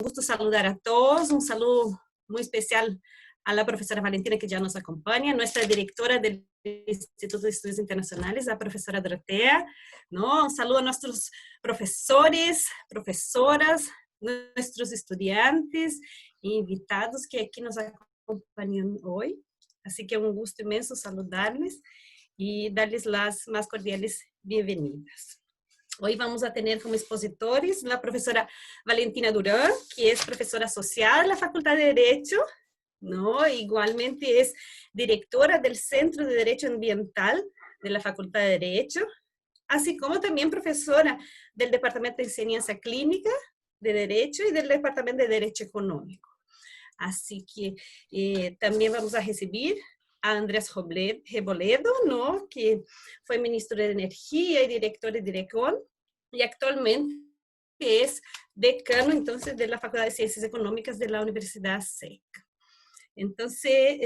gusto saludar a todos, un saludo muy especial a la profesora Valentina que ya nos acompaña, nuestra directora del Instituto de Estudios Internacionales, la profesora Dorotea, ¿no? Un saludo a nuestros profesores, profesoras, nuestros estudiantes e invitados que aquí nos acompañan hoy. Así que un gusto inmenso saludarles y darles las más cordiales bienvenidas. Hoy vamos a tener como expositores la profesora Valentina Durán, que es profesora asociada de la Facultad de Derecho, ¿no? Igualmente es directora del Centro de Derecho Ambiental de la Facultad de Derecho, así como también profesora del Departamento de Enseñanza Clínica de Derecho y del Departamento de Derecho Económico. Así que también vamos a recibir a Andrés Reboledo, ¿no? Que fue ministro de Energía y director de DIRECON, y actualmente es decano entonces de la Facultad de Ciencias Económicas de la Universidad SEC. Entonces,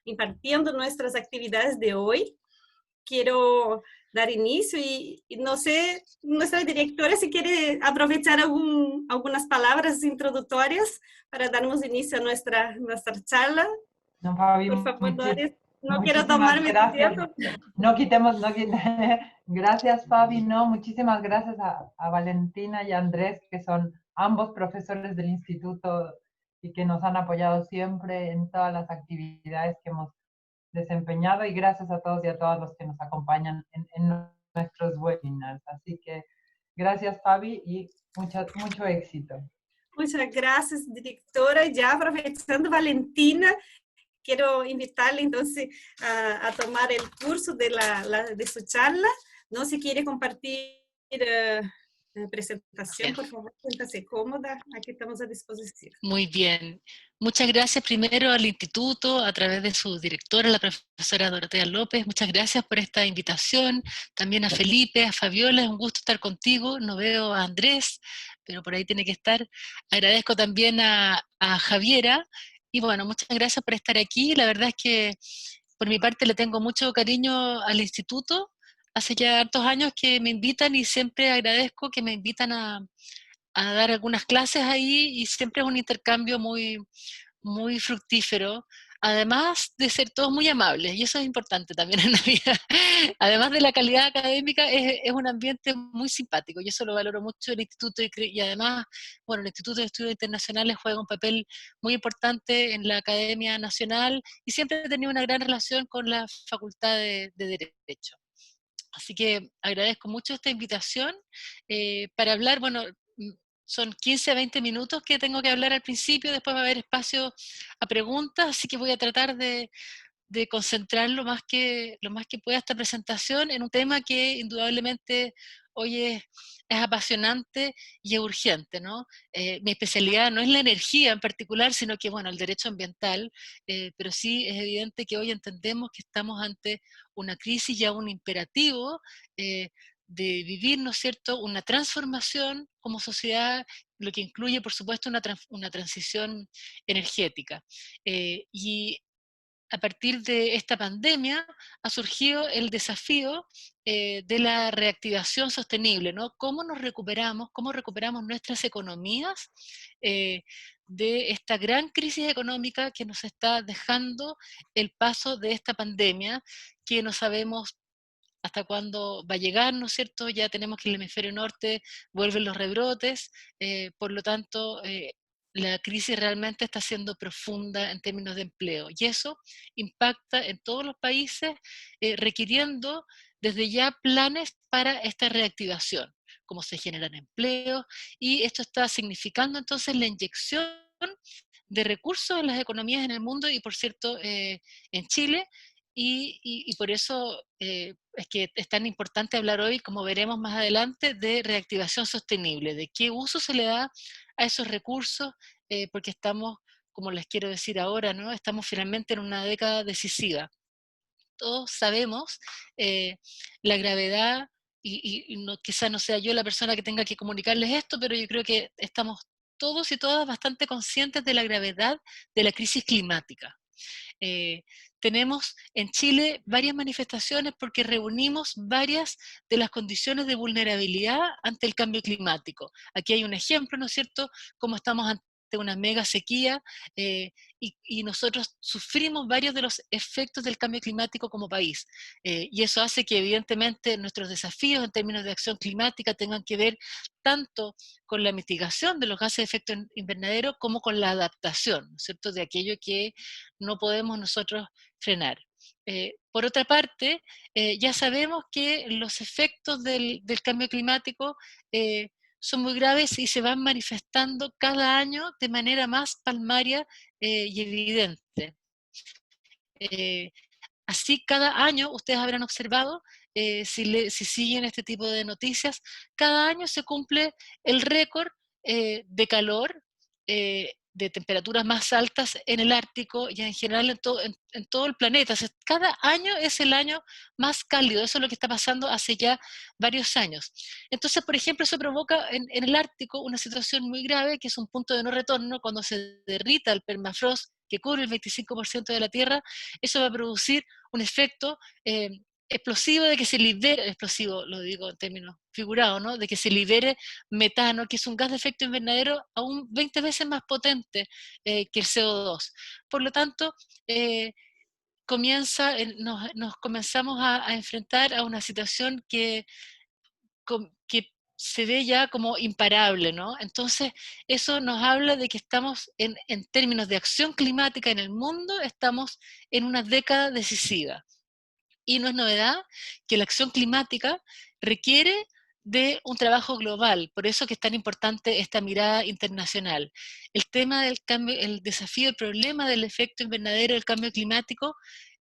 impartiendo nuestras actividades de hoy, quiero dar inicio y no sé, nuestra directora, si quiere aprovechar algunas palabras introductorias para darnos inicio a nuestra charla. No, Fabi, Por favor, Doris, no quiero muchísimas tomarme tu gracias. tiempo. Gracias, Fabi. No, muchísimas gracias a Valentina y a Andrés, que son ambos profesores del instituto y que nos han apoyado siempre en todas las actividades que hemos desempeñado, y gracias a todos y a todas los que nos acompañan en nuestros webinars. Así que gracias, Fabi, y mucho éxito. Muchas gracias, directora. Ya aprovechando, Valentina, quiero invitarle entonces a tomar el curso de su charla, ¿no? Si quiere compartir presentación, por favor, siéntase cómoda, aquí estamos a disposición. Muy bien. Muchas gracias primero al instituto, a través de su directora, la profesora Dorotea López. Muchas gracias por esta invitación. También a Felipe, a Fabiola, es un gusto estar contigo. No veo a Andrés, pero por ahí tiene que estar. Agradezco también a Javiera. Y bueno, muchas gracias por estar aquí. La verdad es que por mi parte le tengo mucho cariño al instituto. Hace ya hartos años que me invitan y siempre agradezco que me invitan a dar algunas clases ahí, y siempre es un intercambio muy fructífero, además de ser todos muy amables, y eso es importante también en la vida. Además de la calidad académica, es un ambiente muy simpático, y eso lo valoro mucho el instituto, y además, bueno, el Instituto de Estudios Internacionales juega un papel muy importante en la Academia Nacional, y siempre he tenido una gran relación con la Facultad de Derecho. Así que agradezco mucho esta invitación para hablar. Bueno, son 15 a 20 minutos que tengo que hablar al principio, después va a haber espacio a preguntas, así que voy a tratar de concentrar lo más que pueda esta presentación en un tema que indudablemente hoy es apasionante y es urgente, ¿no? Mi especialidad no es la energía en particular, sino que, bueno, el derecho ambiental, pero sí es evidente que hoy entendemos que estamos ante una crisis, ya un imperativo de vivir, ¿no es cierto?, una transformación como sociedad, lo que incluye, por supuesto, una transición energética. Y a partir de esta pandemia ha surgido el desafío de la reactivación sostenible, ¿no? Cómo recuperamos nuestras economías de esta gran crisis económica que nos está dejando el paso de esta pandemia, que no sabemos hasta cuándo va a llegar, ¿no es cierto? Ya tenemos que en el hemisferio norte vuelven los rebrotes, por lo tanto, la crisis realmente está siendo profunda en términos de empleo, y eso impacta en todos los países, requiriendo desde ya planes para esta reactivación, cómo se generan empleos, y esto está significando entonces la inyección de recursos en las economías en el mundo, y por cierto en Chile, y por eso es que es tan importante hablar hoy, como veremos más adelante, de reactivación sostenible, de qué uso se le da a esos recursos, porque estamos, como les quiero decir ahora, ¿no? Estamos finalmente en una década decisiva. Todos sabemos la gravedad, y no, quizá no sea yo la persona que tenga que comunicarles esto, pero yo creo que estamos todos y todas bastante conscientes de la gravedad de la crisis climática. Tenemos en Chile varias manifestaciones porque reunimos varias de las condiciones de vulnerabilidad ante el cambio climático. Aquí hay un ejemplo, ¿no es cierto?, cómo estamos ante una mega sequía y nosotros sufrimos varios de los efectos del cambio climático como país. Y eso hace que evidentemente nuestros desafíos en términos de acción climática tengan que ver tanto con la mitigación de los gases de efecto invernadero como con la adaptación, ¿no es cierto?, de aquello que no podemos nosotros frenar. Por otra parte, ya sabemos que los efectos del cambio climático son muy graves y se van manifestando cada año de manera más palmaria y evidente. Así, cada año, ustedes habrán observado, si siguen este tipo de noticias, cada año se cumple el récord de calor, de temperaturas más altas en el Ártico y en general en todo el planeta. O sea, cada año es el año más cálido, eso es lo que está pasando hace ya varios años. Entonces, por ejemplo, eso provoca en el Ártico una situación muy grave, que es un punto de no retorno cuando se derrita el permafrost, que cubre el 25% de la Tierra. Eso va a producir un efecto explosivo de que se libere, explosivo lo digo en términos figurados, ¿no?, de que se libere metano, que es un gas de efecto invernadero aún 20 veces más potente que el CO2. Por lo tanto, nos comenzamos a enfrentar a una situación que se ve ya como imparable, ¿no? Entonces, eso nos habla de que estamos, en términos de acción climática en el mundo, estamos en una década decisiva. Y no es novedad que la acción climática requiere de un trabajo global, por eso que es tan importante esta mirada internacional. El tema del cambio, el desafío, el problema del efecto invernadero del cambio climático,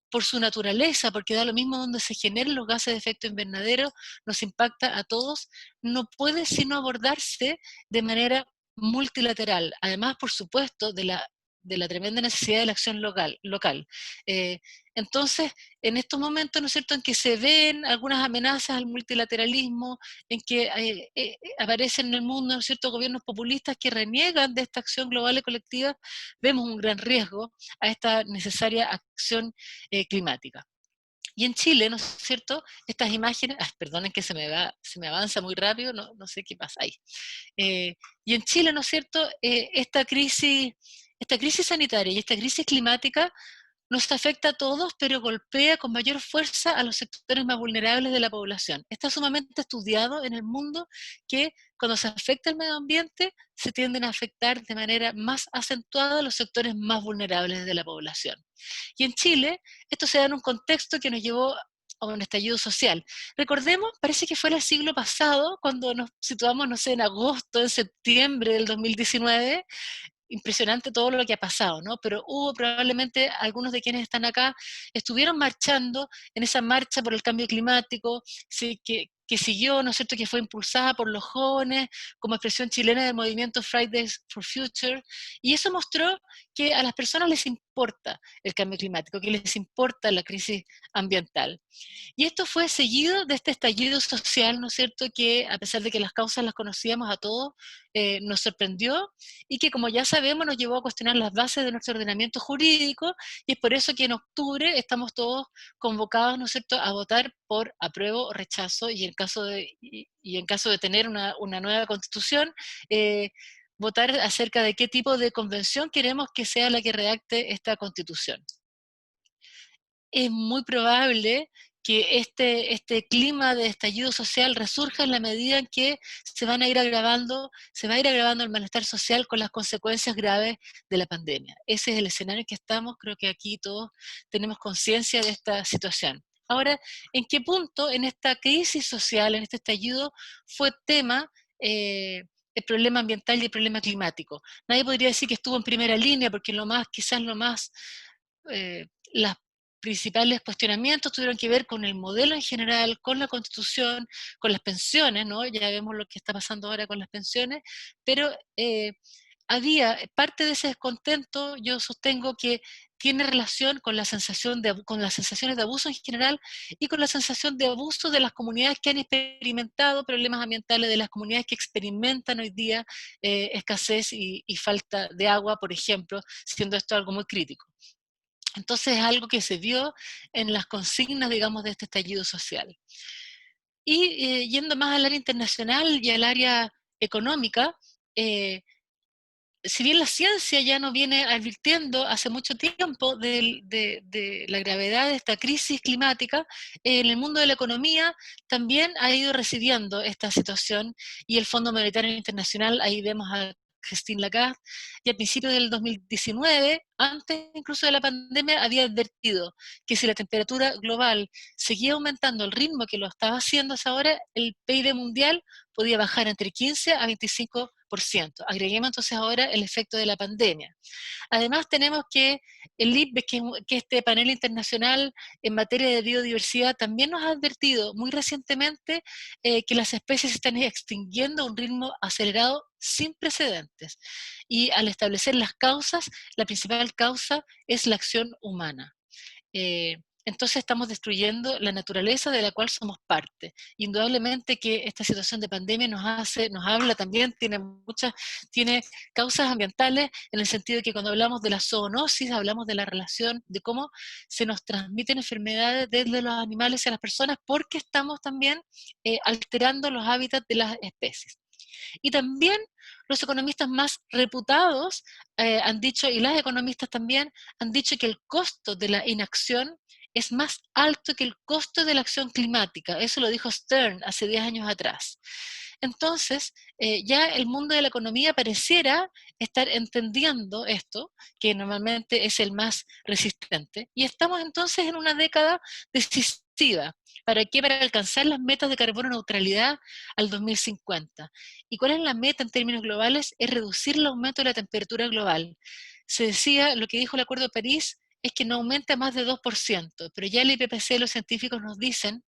por su naturaleza, porque da lo mismo donde se generen los gases de efecto invernadero, nos impacta a todos, no puede sino abordarse de manera multilateral, además, por supuesto, de la tremenda necesidad de la acción local. Eh, entonces, en estos momentos, ¿no es cierto?, en que se ven algunas amenazas al multilateralismo, en que aparecen en el mundo, ¿no es cierto?, gobiernos populistas que reniegan de esta acción global y colectiva, vemos un gran riesgo a esta necesaria acción climática. Y en Chile, ¿no es cierto?, estas imágenes, perdonen que se me avanza muy rápido, no sé qué pasa ahí. Y en Chile, ¿no es cierto?, esta crisis sanitaria y esta crisis climática nos afecta a todos, pero golpea con mayor fuerza a los sectores más vulnerables de la población. Está sumamente estudiado en el mundo que cuando se afecta el medio ambiente, se tienden a afectar de manera más acentuada a los sectores más vulnerables de la población. Y en Chile, esto se da en un contexto que nos llevó a un estallido social. Recordemos, parece que fue el siglo pasado, cuando nos situamos, no sé, en agosto, en septiembre del 2019, impresionante todo lo que ha pasado, ¿no? Pero hubo probablemente algunos de quienes están acá, estuvieron marchando en esa marcha por el cambio climático, sí, que siguió, ¿no es cierto?, que fue impulsada por los jóvenes como expresión chilena del movimiento Fridays for Future, y eso mostró que a las personas les importa el cambio climático, que les importa la crisis ambiental. Y esto fue seguido de este estallido social, ¿no es cierto?, que a pesar de que las causas las conocíamos a todos, nos sorprendió y que, como ya sabemos, nos llevó a cuestionar las bases de nuestro ordenamiento jurídico, y es por eso que en octubre estamos todos convocados, ¿no es cierto?, a votar por apruebo o rechazo, y en caso de tener una nueva constitución, votar acerca de qué tipo de convención queremos que sea la que redacte esta constitución. Es muy probable que este clima de estallido social resurja en la medida en que se va a ir agravando el malestar social con las consecuencias graves de la pandemia. Ese es el escenario en que estamos, creo que aquí todos tenemos conciencia de esta situación. Ahora, ¿en qué punto en esta crisis social, en este estallido, fue tema el problema ambiental y el problema climático? Nadie podría decir que estuvo en primera línea, porque quizás las principales cuestionamientos tuvieron que ver con el modelo en general, con la Constitución, con las pensiones, ¿no? Ya vemos lo que está pasando ahora con las pensiones, pero había parte de ese descontento, yo sostengo que tiene relación con con las sensaciones de abuso en general y con la sensación de abuso de las comunidades que han experimentado problemas ambientales, de las comunidades que experimentan hoy día escasez y falta de agua, por ejemplo, siendo esto algo muy crítico. Entonces es algo que se vio en las consignas, digamos, de este estallido social. Y yendo más al área internacional y al área económica, si bien la ciencia ya nos viene advirtiendo hace mucho tiempo de la gravedad de esta crisis climática, en el mundo de la economía también ha ido recibiendo esta situación, y el Fondo Monetario Internacional, ahí vemos a Christine Lagarde, y a principios del 2019, antes incluso de la pandemia, había advertido que si la temperatura global seguía aumentando al ritmo que lo estaba haciendo hasta ahora, el PIB mundial podía bajar entre 15 a 25%. Agreguemos entonces ahora el efecto de la pandemia. Además tenemos que el IPBES, que este panel internacional en materia de biodiversidad, también nos ha advertido muy recientemente que las especies se están extinguiendo a un ritmo acelerado sin precedentes. Y al establecer las causas, la principal causa es la acción humana. Entonces estamos destruyendo la naturaleza de la cual somos parte. Indudablemente que esta situación de pandemia nos habla también, tiene causas ambientales, en el sentido de que cuando hablamos de la zoonosis, hablamos de la relación, de cómo se nos transmiten enfermedades desde los animales a las personas, porque estamos también alterando los hábitats de las especies. Y también los economistas más reputados han dicho, y las economistas también, han dicho que el costo de la inacción es más alto que el costo de la acción climática. Eso lo dijo Stern hace 10 años atrás. Entonces, ya el mundo de la economía pareciera estar entendiendo esto, que normalmente es el más resistente, y estamos entonces en una década decisiva. ¿Para qué? Para alcanzar las metas de carbono neutralidad al 2050. ¿Y cuál es la meta en términos globales? Es reducir el aumento de la temperatura global. Se decía, lo que dijo el Acuerdo de París es que no aumente a más de 2%, pero ya el IPCC, los científicos nos dicen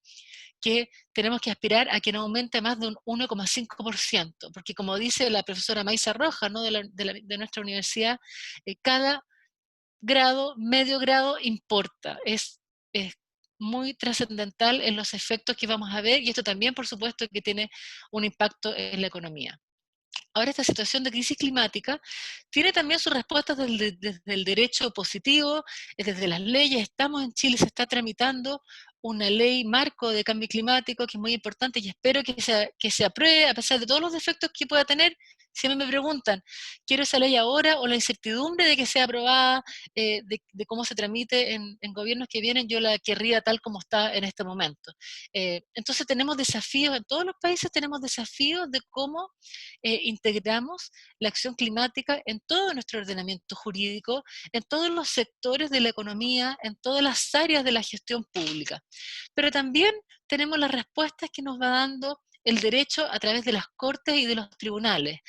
que tenemos que aspirar a que no aumente más de un 1,5%, porque como dice la profesora Maisa Rojas, ¿no? de nuestra universidad, cada grado, medio grado importa, es muy trascendental en los efectos que vamos a ver, y esto también, por supuesto, que tiene un impacto en la economía. Ahora, esta situación de crisis climática tiene también sus respuestas desde el derecho positivo, desde las leyes. Estamos en Chile, se está tramitando una ley marco de cambio climático que es muy importante, y espero que se apruebe a pesar de todos los defectos que pueda tener. Si a mí me preguntan, ¿quiero esa ley ahora o la incertidumbre de que sea aprobada, de cómo se tramite en gobiernos que vienen? Yo la querría tal como está en este momento. Entonces tenemos desafíos, en todos los países tenemos desafíos de cómo integramos la acción climática en todo nuestro ordenamiento jurídico, en todos los sectores de la economía, en todas las áreas de la gestión pública. Pero también tenemos las respuestas que nos va dando el derecho a través de las cortes y de los tribunales,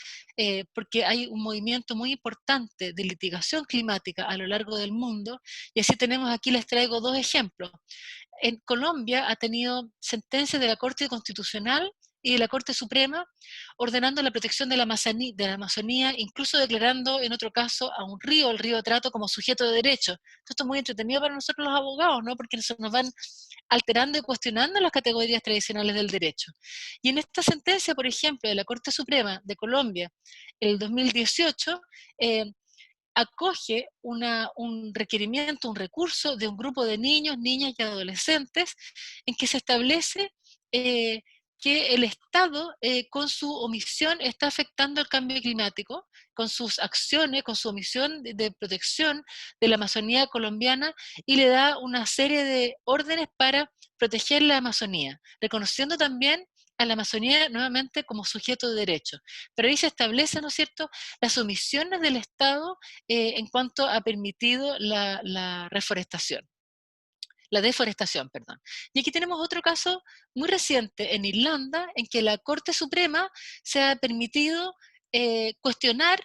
porque hay un movimiento muy importante de litigación climática a lo largo del mundo, y así tenemos aquí, les traigo dos ejemplos. En Colombia ha tenido sentencias de la Corte Constitucional y de la Corte Suprema ordenando la protección de la Amazonía, incluso declarando en otro caso a un río, el río Trato, como sujeto de derecho. Esto es muy entretenido para nosotros los abogados, ¿no? Porque nos van alterando y cuestionando las categorías tradicionales del derecho. Y en esta sentencia, por ejemplo, de la Corte Suprema de Colombia, el 2018, acoge un requerimiento, un recurso de un grupo de niños, niñas y adolescentes, en que se establece que el Estado, con su omisión, está afectando el cambio climático, con sus acciones, con su omisión de protección de la Amazonía colombiana, y le da una serie de órdenes para proteger la Amazonía, reconociendo también a la Amazonía nuevamente como sujeto de derecho. Pero ahí se establece, ¿no es cierto?, las omisiones del Estado en cuanto a permitido la deforestación, perdón. Y aquí tenemos otro caso muy reciente en Irlanda, en que la Corte Suprema se ha permitido cuestionar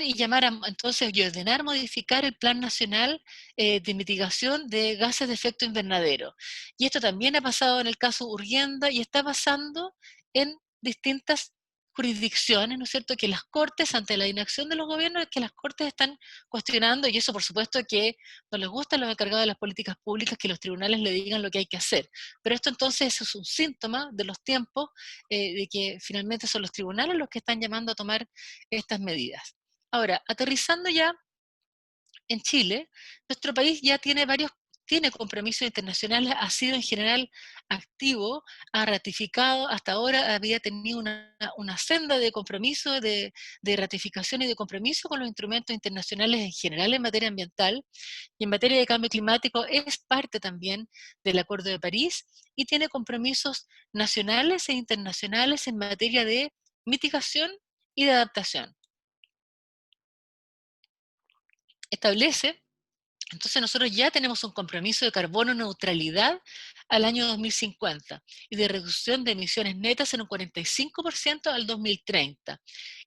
y llamar entonces, y ordenar modificar el Plan Nacional de Mitigación de Gases de Efecto Invernadero. Y esto también ha pasado en el caso Urgenda, y está pasando en distintas jurisdicciones, ¿no es cierto?, que las Cortes, ante la inacción de los gobiernos, que las Cortes están cuestionando, y eso por supuesto que no les gusta a los encargados de las políticas públicas que los tribunales le digan lo que hay que hacer. Pero esto entonces es un síntoma de los tiempos, de que finalmente son los tribunales los que están llamando a tomar estas medidas. Ahora, aterrizando ya en Chile, nuestro país ya tiene compromisos internacionales, ha sido en general activo, ha ratificado, hasta ahora había tenido una senda de compromiso, de ratificación y de compromiso con los instrumentos internacionales en general en materia ambiental, y en materia de cambio climático es parte también del Acuerdo de París, y tiene compromisos nacionales e internacionales en materia de mitigación y de adaptación. Establece, entonces nosotros ya tenemos un compromiso de carbono neutralidad al año 2050 y de reducción de emisiones netas en un 45% al 2030.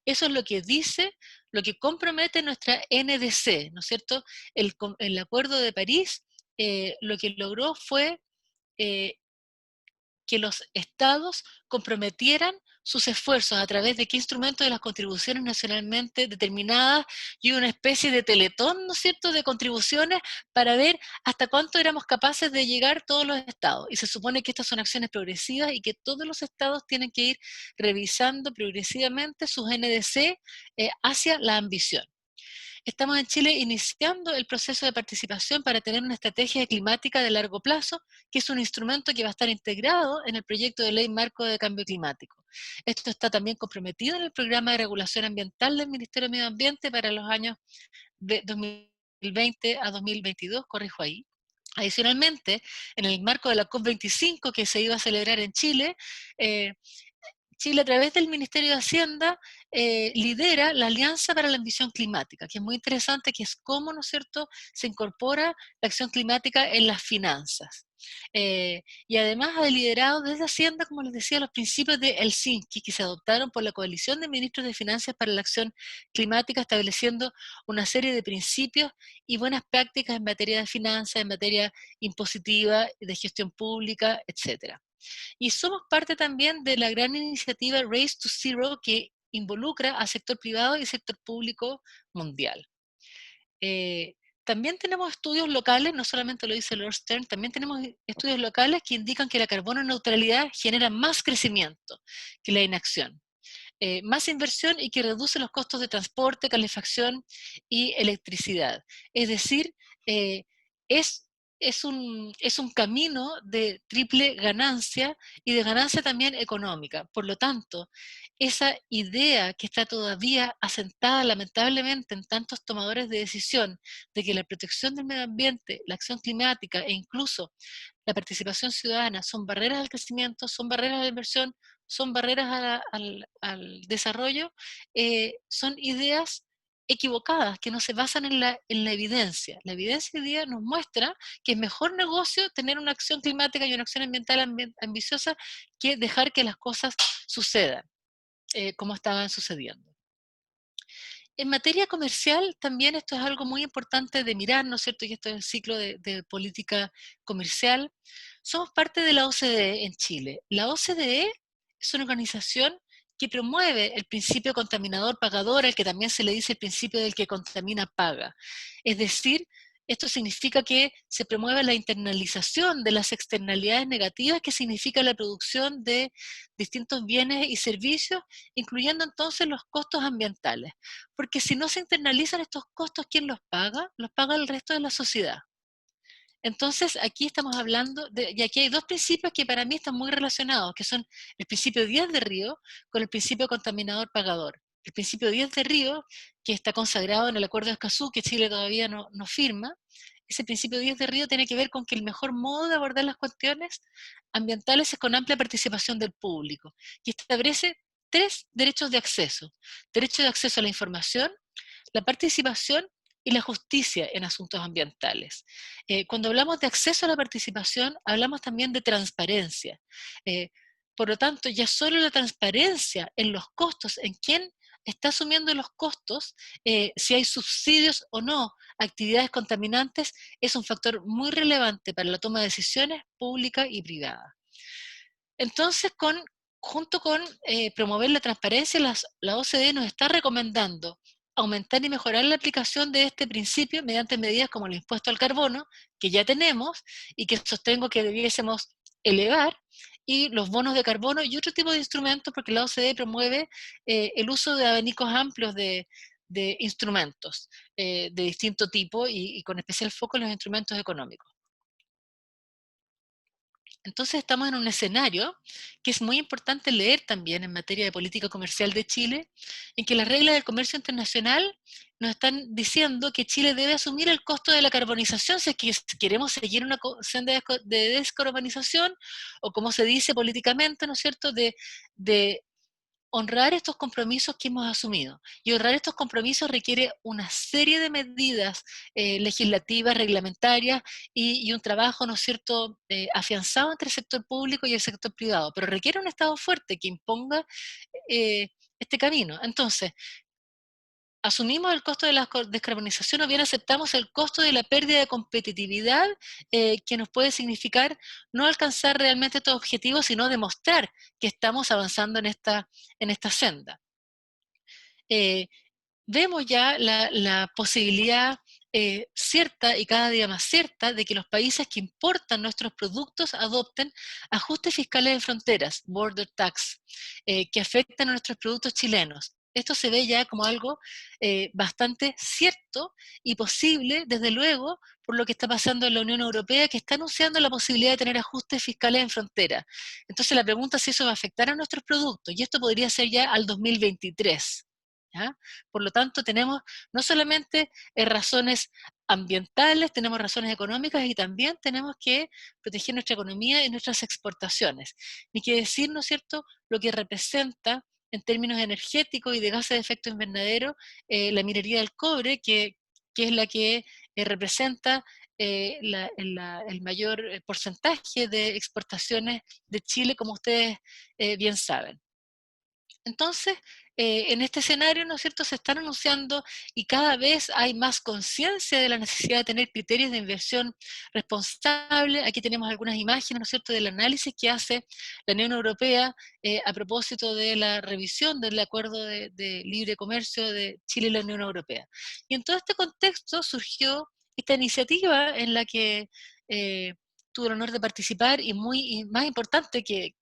Eso es lo que dice, lo que compromete nuestra NDC, ¿no es cierto? El Acuerdo de París lo que logró fue eh, que los estados comprometieran sus esfuerzos a través de qué instrumentos de las contribuciones nacionalmente determinadas y una especie de teletón, ¿no es cierto?, de contribuciones para ver hasta cuánto éramos capaces de llegar todos los estados. Y se supone que estas son acciones progresivas y que todos los estados tienen que ir revisando progresivamente sus NDC hacia la ambición. Estamos en Chile iniciando el proceso de participación para tener una estrategia climática de largo plazo, que es un instrumento que va a estar integrado en el proyecto de ley marco de cambio climático. Esto está también comprometido en el programa de regulación ambiental del Ministerio de Medio Ambiente para los años de 2020 a 2022, corrijo ahí. Adicionalmente, en el marco de la COP25 que se iba a celebrar en Chile, Chile, a través del Ministerio de Hacienda, lidera la Alianza para la Ambición Climática, que es muy interesante, que es cómo, ¿no es cierto?, se incorpora la acción climática en las finanzas. Y además ha liderado desde Hacienda, como les decía, los principios de Helsinki, que se adoptaron por la Coalición de Ministros de Finanzas para la Acción Climática, estableciendo una serie de principios y buenas prácticas en materia de finanzas, en materia impositiva, de gestión pública, etcétera. Y somos parte también de la gran iniciativa Race to Zero, que involucra al sector privado y sector público mundial. También tenemos estudios locales, no solamente lo dice Lord Stern, también tenemos estudios locales que indican que la carbono neutralidad genera más crecimiento que la inacción. Más inversión y que reduce los costos de transporte, calefacción y electricidad. Es decir, es, es un camino de triple ganancia y de ganancia también económica. Por lo tanto, esa idea que está todavía asentada lamentablemente en tantos tomadores de decisión de que la protección del medio ambiente, la acción climática e incluso la participación ciudadana son barreras al crecimiento, son barreras a la inversión, son barreras al desarrollo, son ideas equivocadas, que no se basan en la evidencia. La evidencia hoy día nos muestra que es mejor negocio tener una acción climática y una acción ambiental ambiciosa que dejar que las cosas sucedan como estaban sucediendo. En materia comercial, también esto es algo muy importante de mirar, ¿no es cierto? Y esto es el ciclo de política comercial. Somos parte de la OCDE en Chile. La OCDE es una organización que promueve el principio contaminador-pagador, al que también se le dice el principio del que contamina paga. Es decir, esto significa que se promueve la internalización de las externalidades negativas que significa la producción de distintos bienes y servicios, incluyendo entonces los costos ambientales. Porque si no se internalizan estos costos, ¿quién los paga? Los paga el resto de la sociedad. Entonces, aquí estamos hablando, y aquí hay dos principios que para mí están muy relacionados, que son el principio 10 de Río con el principio contaminador-pagador. El principio 10 de Río, que está consagrado en el Acuerdo de Escazú, que Chile todavía no firma, ese principio 10 de Río tiene que ver con que el mejor modo de abordar las cuestiones ambientales es con amplia participación del público, y establece 3 derechos de acceso. Derecho de acceso a la información, la participación y la justicia en asuntos ambientales. Cuando hablamos de acceso a la participación, hablamos también de transparencia. Por lo tanto, ya solo la transparencia en los costos, en quién está asumiendo los costos, si hay subsidios o no, actividades contaminantes, es un factor muy relevante para la toma de decisiones pública y privada. Entonces, junto con promover la transparencia, la OCDE nos está recomendando aumentar y mejorar la aplicación de este principio mediante medidas como el impuesto al carbono, que ya tenemos y que sostengo que debiésemos elevar, y los bonos de carbono y otro tipo de instrumentos, porque la OCDE promueve el uso de abanicos amplios de de instrumentos de distinto tipo y con especial foco en los instrumentos económicos. Entonces estamos en un escenario que es muy importante leer también en materia de política comercial de Chile, en que las reglas del comercio internacional nos están diciendo que Chile debe asumir el costo de la carbonización si es que queremos seguir una senda de descarbonización, o como se dice políticamente, ¿no es cierto?, de honrar estos compromisos que hemos asumido. Y honrar estos compromisos requiere una serie de medidas legislativas, reglamentarias y un trabajo, ¿no es cierto?, afianzado entre el sector público y el sector privado, pero requiere un Estado fuerte que imponga eh, este camino. Entonces, asumimos el costo de la descarbonización o bien aceptamos el costo de la pérdida de competitividad que nos puede significar no alcanzar realmente estos objetivos, sino demostrar que estamos avanzando en esta senda. Eh, Vemos ya la posibilidad cierta y cada día más cierta de que los países que importan nuestros productos adopten ajustes fiscales en fronteras, border tax, que afectan a nuestros productos chilenos. Esto se ve ya como algo bastante cierto y posible, desde luego, por lo que está pasando en la Unión Europea, que está anunciando la posibilidad de tener ajustes fiscales en frontera. Entonces la pregunta es si eso va a afectar a nuestros productos, y esto podría ser ya al 2023. ¿Ya? Por lo tanto, tenemos no solamente razones ambientales, tenemos razones económicas y también tenemos que proteger nuestra economía y nuestras exportaciones. Ni que decir, ¿no es cierto?, lo que representa en términos energéticos y de gases de efecto invernadero la minería del cobre, que es la que representa el mayor porcentaje de exportaciones de Chile, como ustedes bien saben. Entonces, en este escenario, ¿no es cierto?, se están anunciando y cada vez hay más conciencia de la necesidad de tener criterios de inversión responsable. Aquí tenemos algunas imágenes, ¿no es cierto?, del análisis que hace la Unión Europea a propósito de la revisión del acuerdo de libre comercio de Chile y la Unión Europea. Y en todo este contexto surgió esta iniciativa en la que tuve el honor de participar y más importante que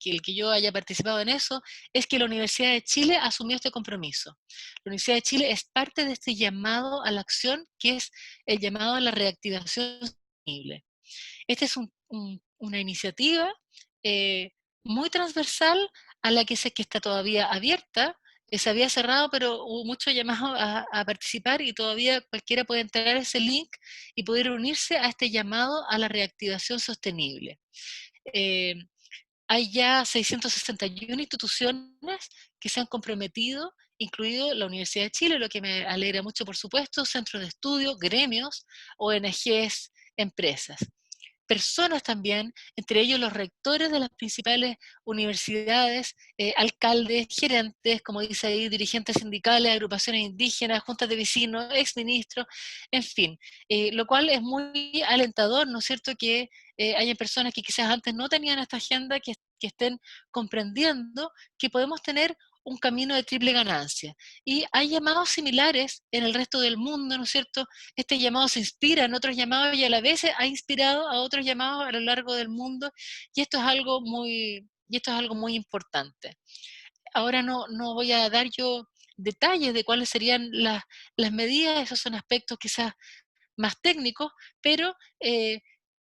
el que yo haya participado en eso, es que la Universidad de Chile asumió este compromiso. La Universidad de Chile es parte de este llamado a la acción, que es el llamado a la reactivación sostenible. Esta es una iniciativa muy transversal a la que sé que está todavía abierta. Se había cerrado, pero hubo mucho llamado a participar y todavía cualquiera puede entrar a ese link y poder unirse a este llamado a la reactivación sostenible. Hay ya 661 instituciones que se han comprometido, incluido la Universidad de Chile, lo que me alegra mucho, por supuesto, centros de estudio, gremios, ONGs, empresas. Personas también, entre ellos los rectores de las principales universidades, alcaldes, gerentes, como dice ahí, dirigentes sindicales, agrupaciones indígenas, juntas de vecinos, exministros, en fin, lo cual es muy alentador, ¿no es cierto?, que haya personas que quizás antes no tenían esta agenda, que estén comprendiendo que podemos tener un camino de triple ganancia. Y hay llamados similares en el resto del mundo, ¿no es cierto? Este llamado se inspira en otros llamados y a la vez ha inspirado a otros llamados a lo largo del mundo, y esto es algo muy importante. Ahora no voy a dar yo detalles de cuáles serían las medidas, esos son aspectos quizás más técnicos, pero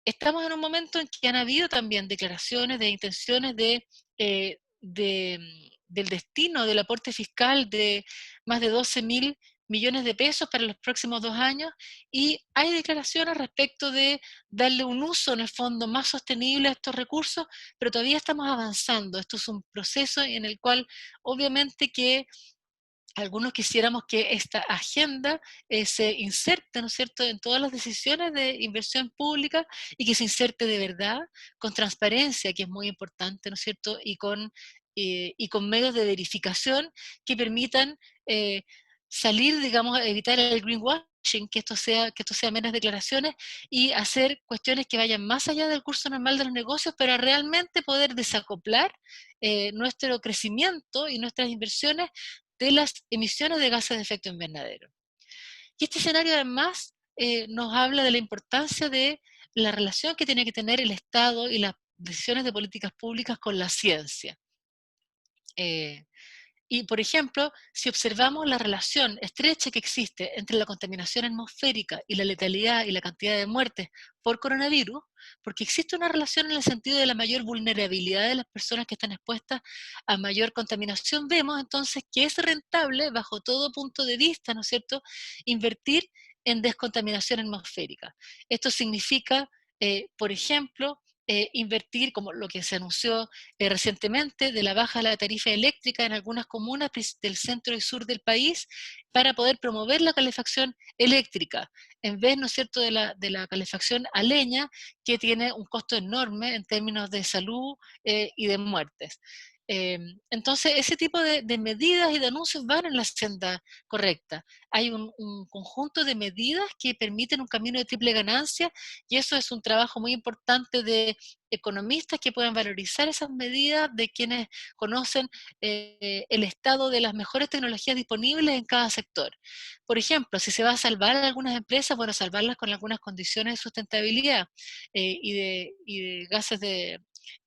estamos en un momento en que han habido también declaraciones de intenciones del destino del aporte fiscal de más de 12.000 millones de pesos para los próximos 2 años, y hay declaraciones respecto de darle un uso en el fondo más sostenible a estos recursos, pero todavía estamos avanzando. Esto es un proceso en el cual obviamente que algunos quisiéramos que esta agenda se inserte, ¿no es cierto?, en todas las decisiones de inversión pública, y que se inserte de verdad, con transparencia, que es muy importante, ¿no es cierto?, y con medios de verificación que permitan salir, digamos, evitar el greenwashing, que esto sea meras declaraciones, y hacer cuestiones que vayan más allá del curso normal de los negocios, para realmente poder desacoplar nuestro crecimiento y nuestras inversiones de las emisiones de gases de efecto invernadero. Y este escenario además nos habla de la importancia de la relación que tiene que tener el Estado y las decisiones de políticas públicas con la ciencia. Y, por ejemplo, si observamos la relación estrecha que existe entre la contaminación atmosférica y la letalidad y la cantidad de muertes por coronavirus, porque existe una relación en el sentido de la mayor vulnerabilidad de las personas que están expuestas a mayor contaminación, vemos entonces que es rentable, bajo todo punto de vista, ¿no es cierto?, invertir en descontaminación atmosférica. Esto significa, por ejemplo, invertir, como lo que se anunció recientemente, de la baja de la tarifa eléctrica en algunas comunas del centro y sur del país para poder promover la calefacción eléctrica, en vez, ¿no es cierto?, de la calefacción a leña, que tiene un costo enorme en términos de salud y de muertes. Entonces, ese tipo de medidas y de anuncios van en la senda correcta. Hay un conjunto de medidas que permiten un camino de triple ganancia, y eso es un trabajo muy importante de economistas que puedan valorizar esas medidas, de quienes conocen el estado de las mejores tecnologías disponibles en cada sector. Por ejemplo, si se va a salvar a algunas empresas, bueno, salvarlas con algunas condiciones de sustentabilidad y de gases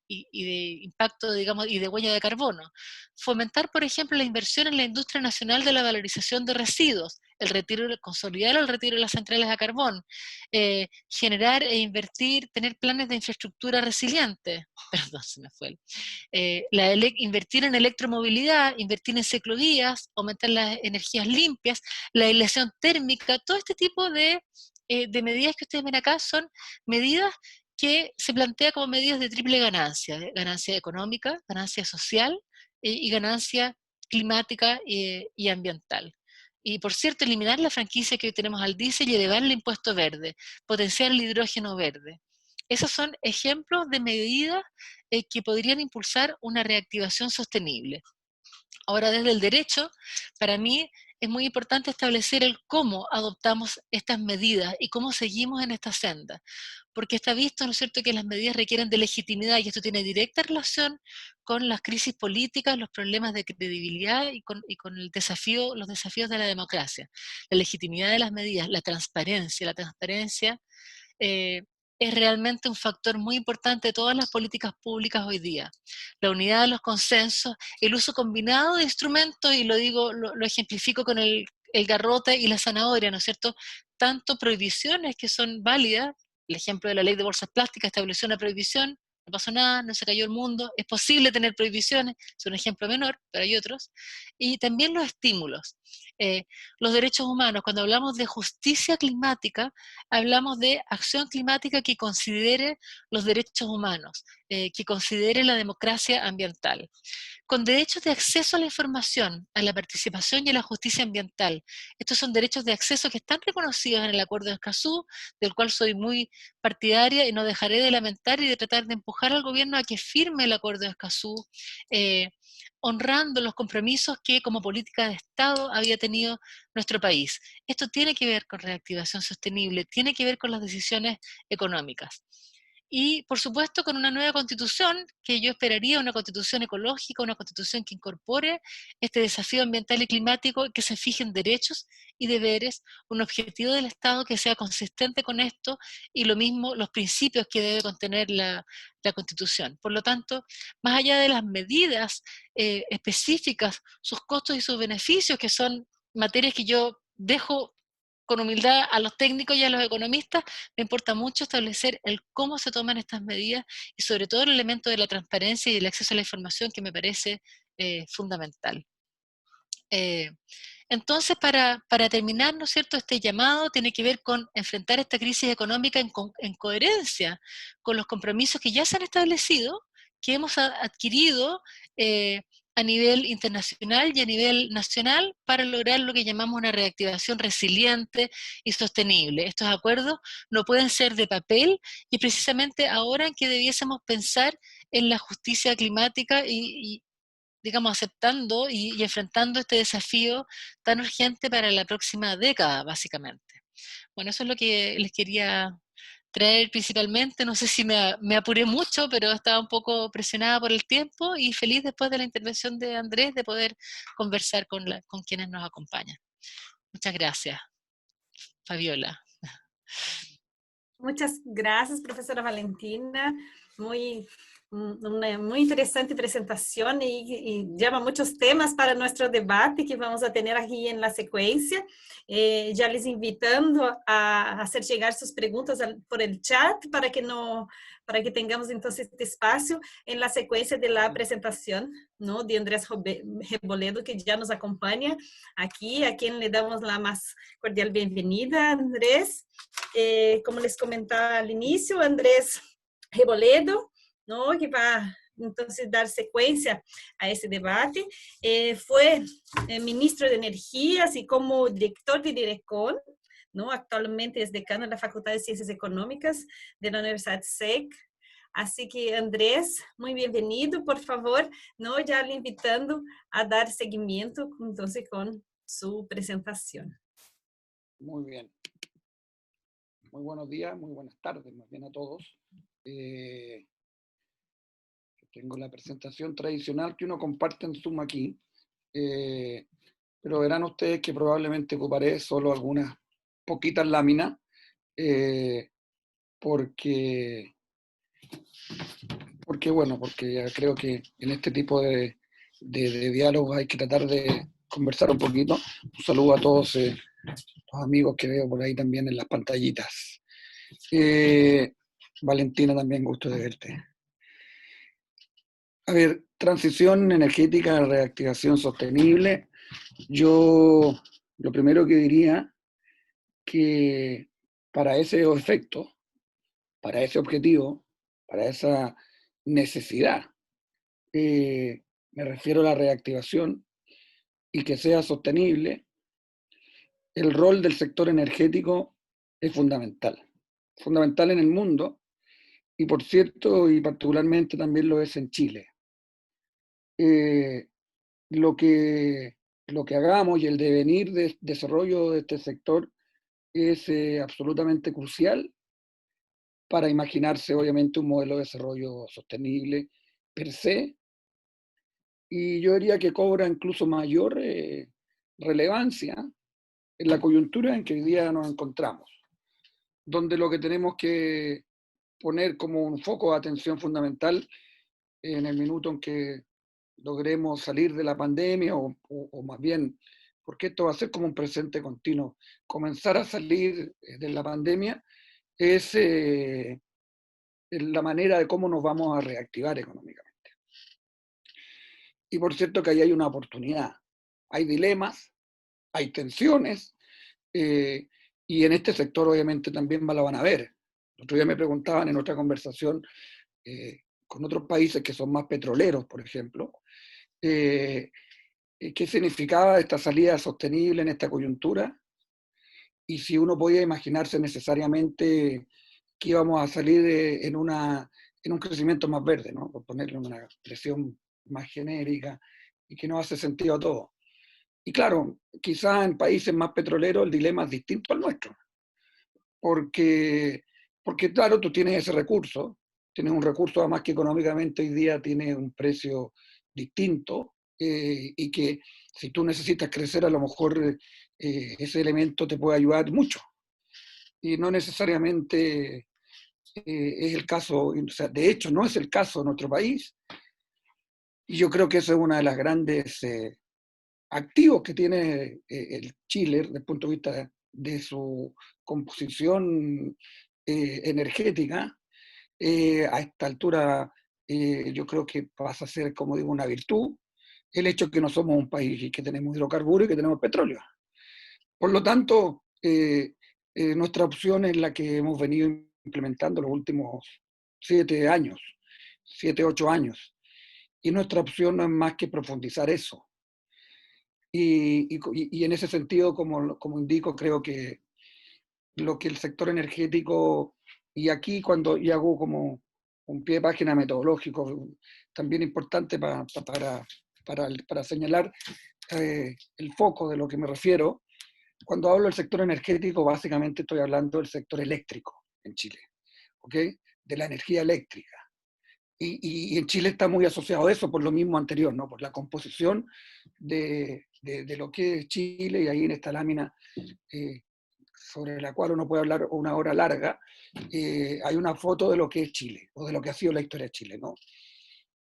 y de impacto, digamos, y de huella de carbono. Fomentar, por ejemplo, la inversión en la industria nacional de la valorización de residuos, consolidar el retiro de las centrales a carbón, generar e invertir, tener planes de infraestructura resiliente, perdón, se me fue, invertir en electromovilidad, invertir en ciclovías, aumentar las energías limpias, la aislación térmica, todo este tipo de medidas que ustedes ven acá son medidas que se plantea como medidas de triple ganancia: ganancia económica, ganancia social y ganancia climática y ambiental. Y, por cierto, eliminar la franquicia que hoy tenemos al diésel y elevar el impuesto verde, potenciar el hidrógeno verde. Esos son ejemplos de medidas que podrían impulsar una reactivación sostenible. Ahora, desde el derecho, para mí es muy importante establecer el cómo adoptamos estas medidas y cómo seguimos en esta senda, porque está visto, ¿no es cierto?, que las medidas requieren de legitimidad, y esto tiene directa relación con las crisis políticas, los problemas de credibilidad y con los desafíos de la democracia. La legitimidad de las medidas, la transparencia eh, es realmente un factor muy importante de todas las políticas públicas hoy día. La unidad de los consensos, el uso combinado de instrumentos, y lo digo, lo ejemplifico con el garrote y la zanahoria, ¿no es cierto? Tanto prohibiciones que son válidas, el ejemplo de la ley de bolsas plásticas estableció una prohibición, no pasó nada, no se cayó el mundo, es posible tener prohibiciones, es un ejemplo menor, pero hay otros, y también los estímulos. Eh, los derechos humanos, cuando hablamos de justicia climática, hablamos de acción climática que considere los derechos humanos, que considere la democracia ambiental, con derechos de acceso a la información, a la participación y a la justicia ambiental. Estos son derechos de acceso que están reconocidos en el Acuerdo de Escazú, del cual soy muy partidaria y no dejaré de lamentar y de tratar de empujar al gobierno a que firme el Acuerdo de Escazú, honrando los compromisos que como política de Estado había tenido nuestro país. Esto tiene que ver con reactivación sostenible, tiene que ver con las decisiones económicas. Y, por supuesto, con una nueva constitución, que yo esperaría una constitución ecológica, una constitución que incorpore este desafío ambiental y climático, que se fijen derechos y deberes, un objetivo del Estado que sea consistente con esto, y lo mismo los principios que debe contener la constitución. Por lo tanto, más allá de las medidas específicas, sus costos y sus beneficios, que son materias que yo dejo con humildad a los técnicos y a los economistas, me importa mucho establecer el cómo se toman estas medidas, y sobre todo el elemento de la transparencia y el acceso a la información, que me parece fundamental. Entonces, para terminar, ¿no es cierto?, este llamado tiene que ver con enfrentar esta crisis económica en coherencia con los compromisos que ya se han establecido, que hemos adquirido a nivel internacional y a nivel nacional, para lograr lo que llamamos una reactivación resiliente y sostenible. Estos acuerdos no pueden ser de papel, y precisamente ahora en que debiésemos pensar en la justicia climática y digamos, aceptando y enfrentando este desafío tan urgente para la próxima década, básicamente. Bueno, eso es lo que les quería traer principalmente. No sé si me apuré mucho, pero estaba un poco presionada por el tiempo, y feliz, después de la intervención de Andrés, de poder conversar con quienes nos acompañan. Muchas gracias, Fabiola. Muchas gracias, profesora Valentina. Muy una muy interesante presentación y llama muchos temas para nuestro debate que vamos a tener aquí en la secuencia. Ya les invitando a hacer llegar sus preguntas por el chat para que tengamos entonces este espacio en la secuencia de la presentación, ¿no?, de Andrés Reboledo, que ya nos acompaña aquí, a quien le damos la más cordial bienvenida. Andrés, como les comentaba al inicio, Andrés Reboledo, ¿no?, que va entonces dar secuencia a ese debate. Fue ministro de Energía, así como director de Direcon, ¿no? Actualmente es decano de la Facultad de Ciencias Económicas de la Universidad SEC. Así que, Andrés, muy bienvenido, por favor, ¿no?, ya le invitando a dar seguimiento entonces con su presentación. Muy bien. Muy buenos días, muy buenas tardes, más bien a todos. Tengo la presentación tradicional que uno comparte en Zoom aquí, pero verán ustedes que probablemente ocuparé solo algunas poquitas láminas, porque ya creo que en este tipo de diálogos hay que tratar de conversar un poquito. Un saludo a todos los amigos que veo por ahí también en las pantallitas. Valentina, también gusto de verte. A ver, transición energética, reactivación sostenible. Yo lo primero que diría que para ese efecto, para ese objetivo, para esa necesidad, me refiero a la reactivación y que sea sostenible, el rol del sector energético es fundamental. Fundamental en el mundo y, por cierto, y particularmente también lo es en Chile. Lo que hagamos y el devenir de desarrollo de este sector es absolutamente crucial para imaginarse, obviamente, un modelo de desarrollo sostenible per se, y yo diría que cobra incluso mayor relevancia en la coyuntura en que hoy día nos encontramos, donde lo que tenemos que poner como un foco de atención fundamental en el minuto en que logremos salir de la pandemia, o más bien, porque esto va a ser como un presente continuo, comenzar a salir de la pandemia, es la manera de cómo nos vamos a reactivar económicamente. Y por cierto que ahí hay una oportunidad, hay dilemas, hay tensiones, y en este sector obviamente también la van a ver. El otro día me preguntaban en otra conversación con otros países que son más petroleros, por ejemplo, qué significaba esta salida sostenible en esta coyuntura y si uno podía imaginarse necesariamente que íbamos a salir en un crecimiento más verde, ¿no?, por ponerle una expresión más genérica y que no hace sentido a todo. Y claro, quizás en países más petroleros el dilema es distinto al nuestro, porque claro, tú tienes ese recurso, tienes un recurso además que económicamente hoy día tiene un precio distinto, y que si tú necesitas crecer, a lo mejor ese elemento te puede ayudar mucho. Y no necesariamente es el caso, o sea, de hecho no es el caso en nuestro país. Y yo creo que eso es una de las grandes activos que tiene el Chile desde el punto de vista de su composición energética. A esta altura yo creo que pasa a ser, como digo, una virtud el hecho que no somos un país y que tenemos hidrocarburos y que tenemos petróleo. Por lo tanto, nuestra opción es la que hemos venido implementando los últimos 7 años, 7, 8 años. Y nuestra opción no es más que profundizar eso. Y en ese sentido, como indico, creo que lo que el sector energético, y aquí cuando y hago como un pie de página metodológico, también importante para señalar el foco de lo que me refiero. Cuando hablo del sector energético, básicamente estoy hablando del sector eléctrico en Chile, ¿ok? De la energía eléctrica. Y en Chile está muy asociado a eso por lo mismo anterior, ¿no? Por la composición de lo que es Chile, y ahí en esta lámina sobre la cual uno puede hablar una hora larga, hay una foto de lo que es Chile, o de lo que ha sido la historia de Chile, ¿no?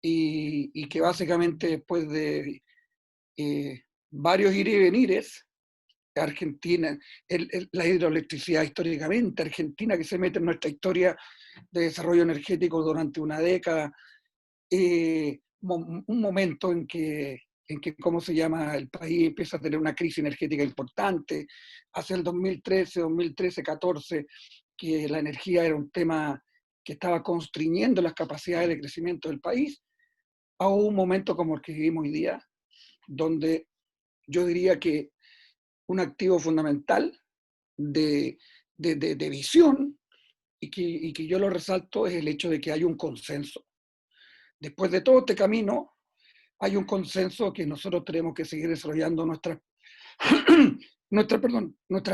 Y que básicamente después de varios ir y venires, Argentina, la hidroelectricidad históricamente, Argentina que se mete en nuestra historia de desarrollo energético durante una década, un momento en que, ¿cómo se llama?, el país empieza a tener una crisis energética importante, hacia el 2013, 14, que la energía era un tema que estaba constriñendo las capacidades de crecimiento del país, a un momento como el que vivimos hoy día, donde yo diría que un activo fundamental de visión, y que yo lo resalto, es el hecho de que hay un consenso. Después de todo este camino, hay un consenso que nosotros tenemos que seguir desarrollando nuestra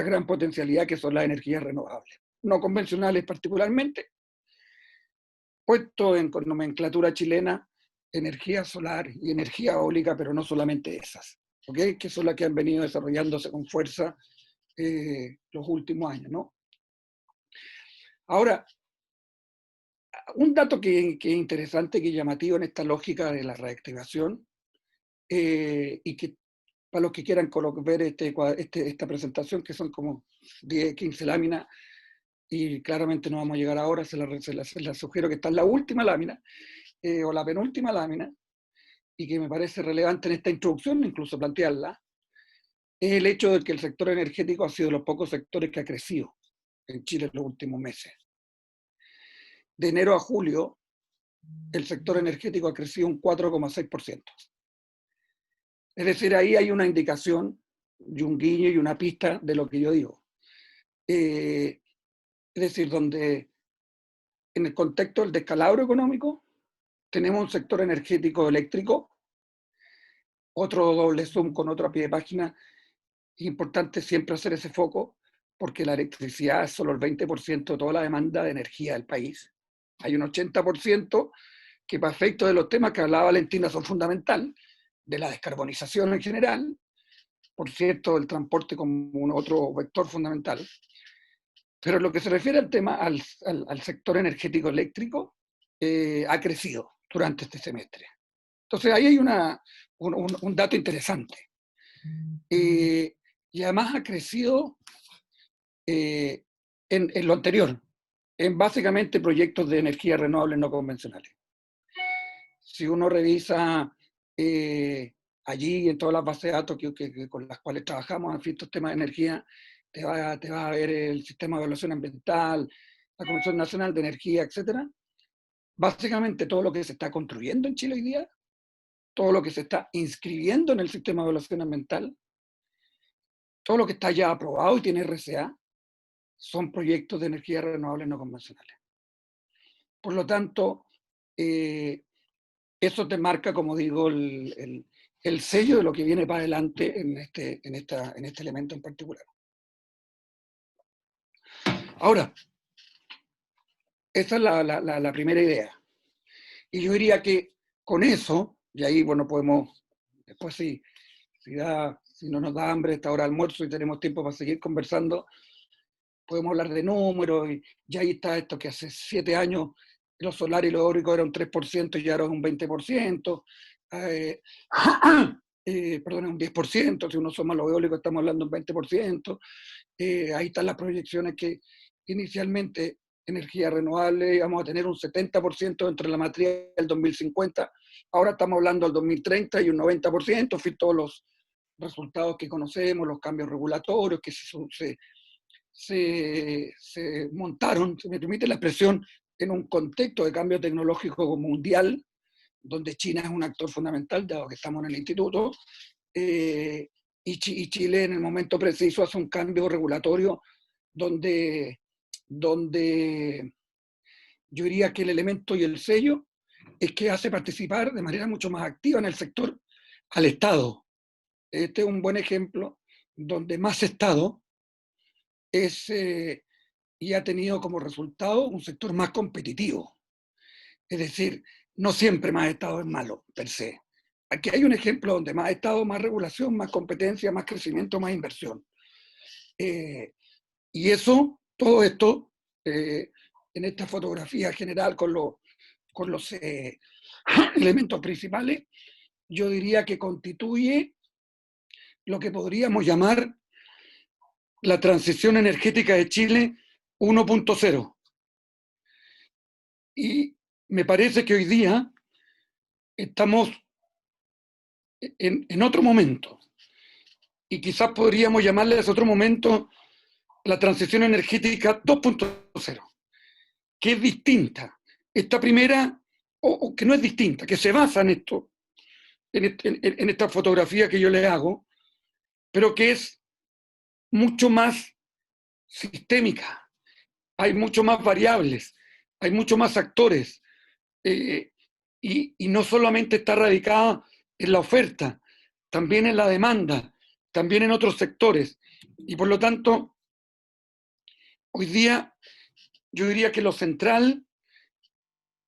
gran potencialidad, que son las energías renovables, no convencionales particularmente, puesto en nomenclatura chilena, energía solar y energía eólica, pero no solamente esas, ¿okay?, que son las que han venido desarrollándose con fuerza los últimos años, ¿no? Ahora, un dato que es interesante, que es llamativo en esta lógica de la reactivación, y que para los que quieran ver esta presentación, que son como 10, 15 láminas, y claramente no vamos a llegar ahora, se la sugiero que está en la última lámina, o la penúltima lámina, y que me parece relevante en esta introducción incluso plantearla, es el hecho de que el sector energético ha sido de los pocos sectores que ha crecido en Chile en los últimos meses. De enero a julio, el sector energético ha crecido un 4,6%. Es decir, ahí hay una indicación y un guiño y una pista de lo que yo digo. Es decir, donde en el contexto del descalabro económico tenemos un sector energético eléctrico, otro doble zoom con otro a pie de página. Es importante siempre hacer ese foco, porque la electricidad es solo el 20% de toda la demanda de energía del país. Hay un 80% que, para efectos de los temas que hablaba Valentina, son fundamentales, de la descarbonización en general, por cierto, el transporte como un otro vector fundamental. Pero en lo que se refiere al tema, al sector energético eléctrico, ha crecido durante este semestre. Entonces ahí hay un dato interesante. Y además ha crecido en lo anterior, en básicamente proyectos de energía renovables no convencionales. Si uno revisa allí en todas las bases de datos con las cuales trabajamos en estos temas de energía, te va a ver el Sistema de Evaluación Ambiental, la Comisión Nacional de Energía, etc. Básicamente todo lo que se está construyendo en Chile hoy día, todo lo que se está inscribiendo en el Sistema de Evaluación Ambiental, todo lo que está ya aprobado y tiene RCA, son proyectos de energía renovables no convencionales. Por lo tanto, eso te marca, como digo, el sello de lo que viene para adelante en este elemento en particular. Ahora, esa es la primera idea. Y yo diría que con eso, y ahí, bueno, podemos, después si no nos da hambre esta hora de almuerzo y tenemos tiempo para seguir conversando, podemos hablar de números, y ahí está esto que hace 7 años los solares y los eólicos eran un 3% y ahora es un 20%, perdón, un 10%, si uno suma los eólicos estamos hablando de un 20%, ahí están las proyecciones que inicialmente energía renovable íbamos a tener un 70% dentro de la matriz del 2050, ahora estamos hablando del 2030 y un 90%, en fin, todos los resultados que conocemos, los cambios regulatorios que se montaron, se me permite la expresión, en un contexto de cambio tecnológico mundial, donde China es un actor fundamental, dado que estamos en el instituto, y Chile en el momento preciso hace un cambio regulatorio donde yo diría que el elemento y el sello es que hace participar de manera mucho más activa en el sector al Estado. Este es un buen ejemplo donde más Estado y ha tenido como resultado un sector más competitivo. Es decir, no siempre más Estado es malo, per se. Aquí hay un ejemplo donde más Estado, más regulación, más competencia, más crecimiento, más inversión. Y Y eso, todo esto, en esta fotografía general con los elementos principales, yo diría que constituye lo que podríamos llamar la transición energética de Chile 1.0. Y me parece que hoy día estamos en otro momento. Y quizás podríamos llamarle a ese otro momento la transición energética 2.0, que es distinta. Esta primera, o que no es distinta, que se basa en esto, en esta fotografía que yo le hago, pero que es mucho más sistémica. Hay mucho más variables, hay mucho más actores, y no solamente está radicada en la oferta, también en la demanda, también en otros sectores. Y por lo tanto, hoy día yo diría que lo central,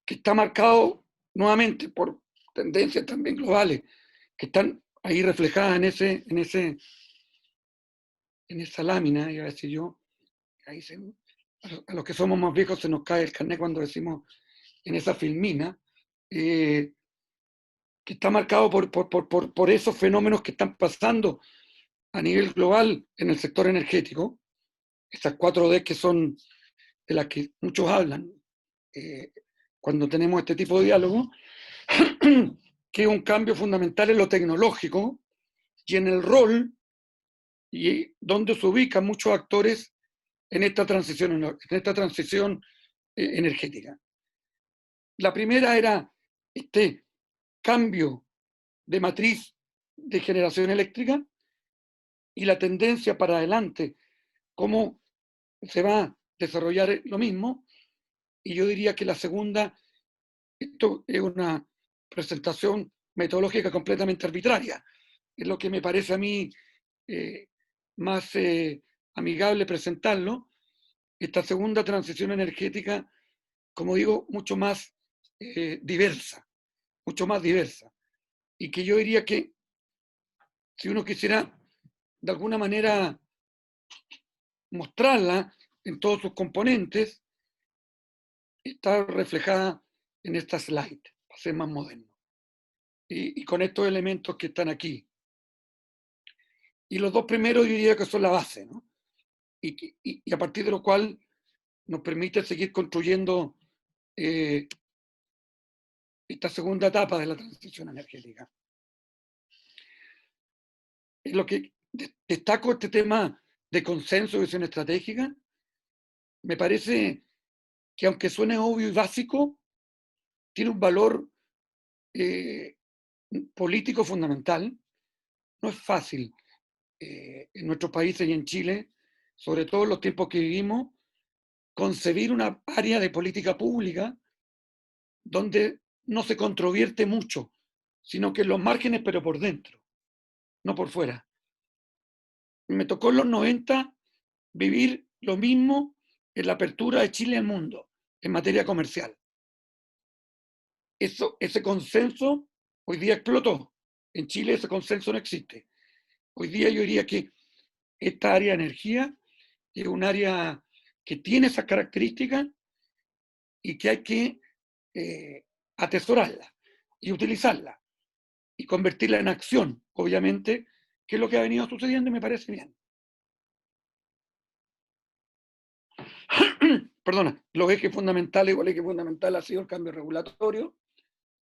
que está marcado nuevamente por tendencias también globales, que están ahí reflejadas en esa lámina, y a veces ahí a los que somos más viejos se nos cae el carnet cuando decimos en esa filmina, que está marcado por esos fenómenos que están pasando a nivel global en el sector energético, estas 4D que son de las que muchos hablan cuando tenemos este tipo de diálogo, que es un cambio fundamental en lo tecnológico y en el rol y donde se ubican muchos actores en esta transición energética. La primera era este cambio de matriz de generación eléctrica y la tendencia para adelante, cómo se va a desarrollar lo mismo. Y yo diría que la segunda, esto es una presentación metodológica completamente arbitraria, es lo que me parece a mí más amigable presentarlo. Esta segunda transición energética, como digo, mucho más diversa, y que yo diría que si uno quisiera de alguna manera mostrarla en todos sus componentes, está reflejada en esta slide, para ser más moderno, y con estos elementos que están aquí. Y los dos primeros yo diría que son la base, ¿no? Y a partir de lo cual nos permite seguir construyendo esta segunda etapa de la transición energética. En lo que destaco este tema de consenso y visión estratégica, me parece que aunque suene obvio y básico, tiene un valor político fundamental. No es fácil en nuestros países y en Chile, sobre todo en los tiempos que vivimos, concebir una área de política pública donde no se controvierte mucho, sino que en los márgenes, pero por dentro, no por fuera. Me tocó en los 90 vivir lo mismo en la apertura de Chile al mundo en materia comercial. Ese consenso hoy día explotó. En Chile ese consenso no existe. Hoy día yo diría que esta área de energía es un área que tiene esas características y que hay que atesorarla y utilizarla y convertirla en acción, obviamente, que es lo que ha venido sucediendo y me parece bien. Perdona, los ejes fundamentales, o el eje fundamental ha sido el cambio regulatorio.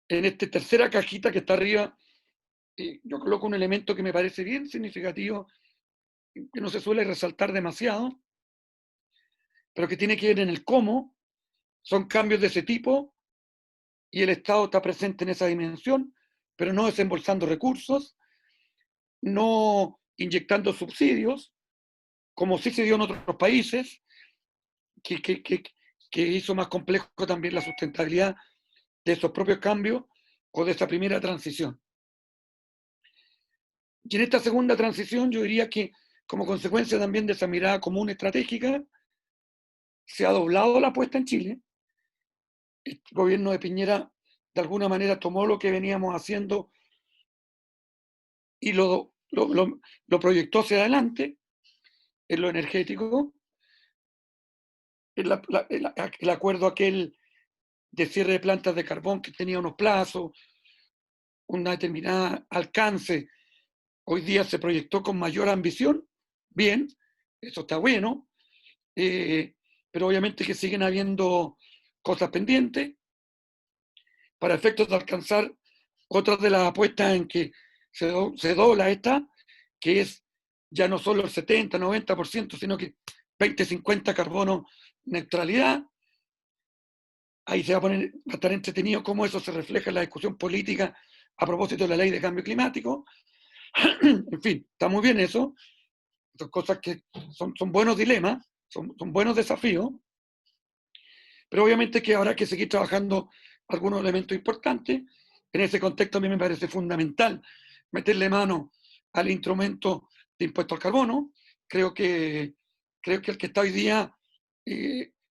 En esta tercera cajita que está arriba, yo coloco un elemento que me parece bien significativo, que no se suele resaltar demasiado, pero que tiene que ver en el cómo. Son cambios de ese tipo y el Estado está presente en esa dimensión, pero no desembolsando recursos, no inyectando subsidios, como sí se dio en otros países, que hizo más complejo también la sustentabilidad de esos propios cambios o de esa primera transición. Y en esta segunda transición yo diría que como consecuencia también de esa mirada común estratégica, se ha doblado la apuesta en Chile. El gobierno de Piñera de alguna manera tomó lo que veníamos haciendo y lo proyectó hacia adelante en lo energético, el acuerdo aquel de cierre de plantas de carbón que tenía unos plazos, una determinada alcance, hoy día se proyectó con mayor ambición. Bien, eso está bueno, pero obviamente que siguen habiendo cosas pendientes. Para efectos de alcanzar otras de las apuestas en que se dobla esta, que es ya no solo el 70, 90%, sino que 20, 50 carbono neutralidad. Ahí se va a estar entretenido cómo eso se refleja en la discusión política a propósito de la ley de cambio climático. En fin, está muy bien eso. Son cosas que son buenos dilemas, son buenos desafíos, pero obviamente que habrá que seguir trabajando algunos elementos importantes. En ese contexto a mí me parece fundamental meterle mano al instrumento de impuesto al carbono. Creo que el que está hoy día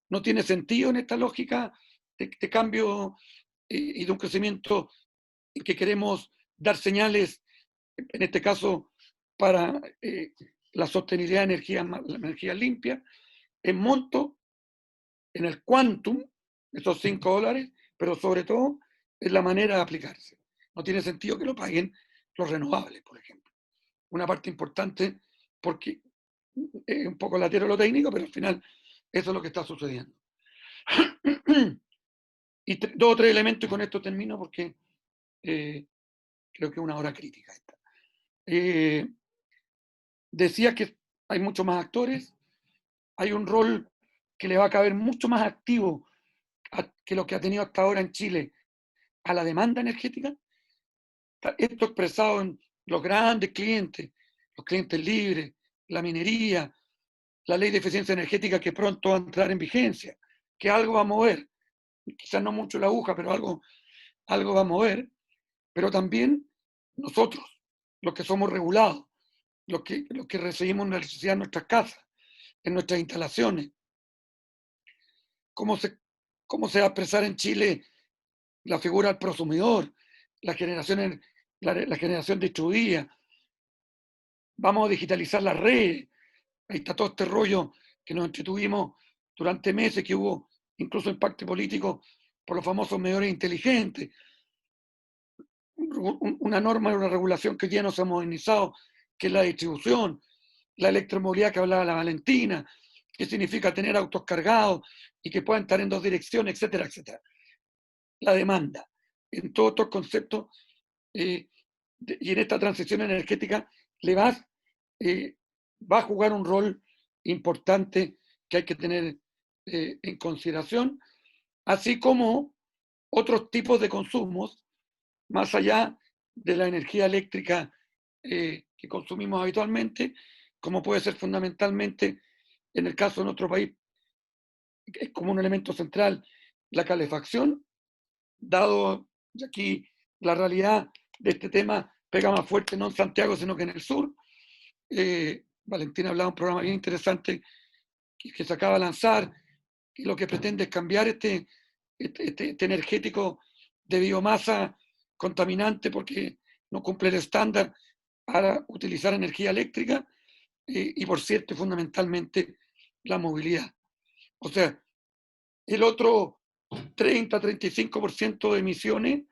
no tiene sentido en esta lógica de cambio y de un crecimiento en que queremos dar señales, en este caso para la sostenibilidad de la energía limpia, en monto, en el quantum, esos $5, pero sobre todo en la manera de aplicarse. No tiene sentido que lo paguen los renovables, por ejemplo. Una parte importante, porque es un poco latero lo técnico, pero al final eso es lo que está sucediendo. Y dos o tres elementos, y con esto termino porque creo que es una hora crítica esta. Decía que hay muchos más actores, hay un rol que le va a caber mucho más activo que lo que ha tenido hasta ahora en Chile a la demanda energética. Esto expresado en los grandes clientes, los clientes libres, la minería, la ley de eficiencia energética que pronto va a entrar en vigencia, que algo va a mover, quizás no mucho la aguja, pero algo va a mover, pero también nosotros, los que somos regulados, los que recibimos la electricidad en nuestras casas, en nuestras instalaciones. ¿Cómo se va a expresar en Chile la figura del prosumidor, la generación distribuida? Vamos a digitalizar las redes. Ahí está todo este rollo que nos entretuvimos durante meses, que hubo incluso impacto político por los famosos medidores inteligentes. Una norma y una regulación que ya no se ha modernizado, que es la distribución, la electromovilidad que hablaba la Valentina, que significa tener autos cargados y que puedan estar en dos direcciones, etcétera, etcétera. La demanda, en todos estos conceptos, y en esta transición energética va a jugar un rol importante que hay que tener en consideración, así como otros tipos de consumos, más allá de la energía eléctrica que consumimos habitualmente, como puede ser fundamentalmente, en el caso de nuestro país, es como un elemento central la calefacción, dado aquí la realidad de este tema pega más fuerte no en Santiago, sino que en el sur. Valentina hablaba de un programa bien interesante que se acaba de lanzar, y lo que pretende es cambiar este energético de biomasa contaminante porque no cumple el estándar para utilizar energía eléctrica y por cierto, fundamentalmente la movilidad. O sea, el otro 30-35% de emisiones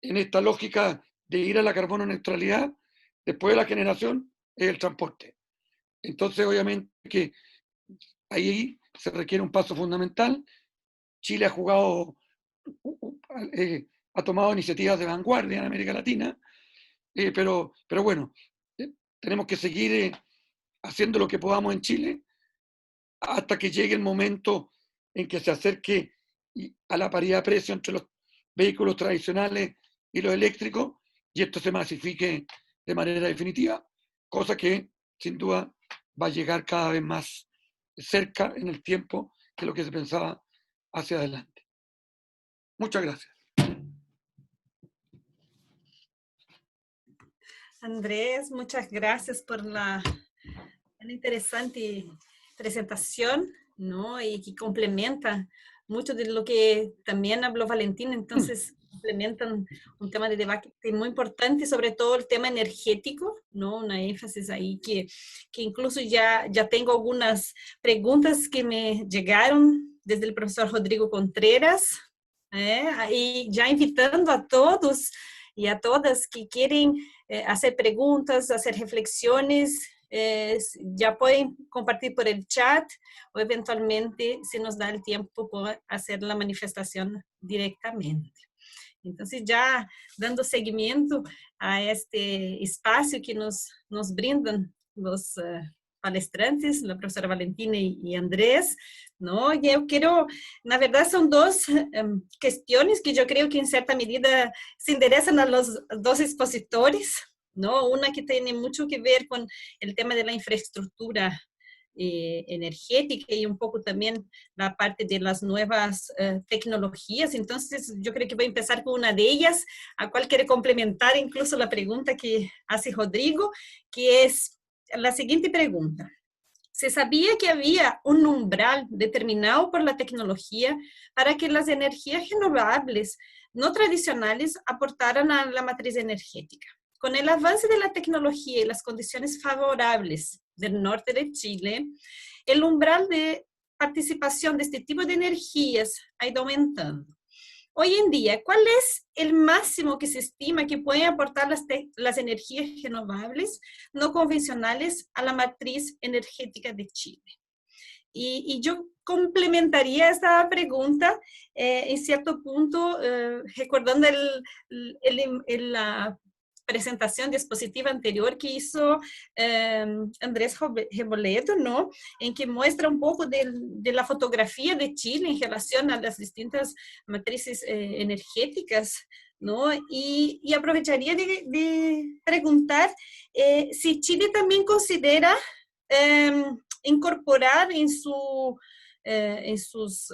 en esta lógica de ir a la carbono neutralidad después de la generación es el transporte. Entonces, obviamente que ahí se requiere un paso fundamental. Chile ha tomado iniciativas de vanguardia en América Latina, pero bueno, tenemos que seguir haciendo lo que podamos en Chile hasta que llegue el momento en que se acerque a la paridad de precio entre los vehículos tradicionales y los eléctricos y esto se masifique de manera definitiva, cosa que sin duda va a llegar cada vez más cerca en el tiempo que lo que se pensaba hacia adelante. Muchas gracias. Andrés, muchas gracias por la interesante presentación, ¿no? Y que complementa mucho de lo que también habló Valentina. Entonces, complementan un tema de debate muy importante, sobre todo el tema energético, ¿no? Una énfasis ahí que incluso ya tengo algunas preguntas que me llegaron desde el profesor Rodrigo Contreras, y ya invitando a todos y a todas que quieren hacer preguntas, hacer reflexiones, ya pueden compartir por el chat o eventualmente, si nos da el tiempo, pueden hacer la manifestación directamente. Entonces, ya dando seguimiento a este espacio que nos brindan los palestrantes, la profesora Valentina y Andrés, ¿no? Y yo quiero, la verdad son dos cuestiones que yo creo que en cierta medida se enderezan a los dos expositores, ¿no? Una que tiene mucho que ver con el tema de la infraestructura energética y un poco también la parte de las nuevas tecnologías. Entonces, yo creo que voy a empezar con una de ellas, a cual quiere complementar incluso la pregunta que hace Rodrigo, que es la siguiente pregunta. ¿Se sabía que había un umbral determinado por la tecnología para que las energías renovables no tradicionales aportaran a la matriz energética? Con el avance de la tecnología y las condiciones favorables del norte de Chile, el umbral de participación de este tipo de energías ha ido aumentando. Hoy en día, ¿cuál es el máximo que se estima que pueden aportar las energías renovables no convencionales a la matriz energética de Chile? Y yo complementaría esta pregunta en cierto punto, recordando la presentación dispositiva anterior que hizo Andrés Reboledo, ¿no? En que muestra un poco de la fotografía de Chile en relación a las distintas matrices energéticas, ¿no? Y aprovecharía de preguntar si Chile también considera incorporar en sus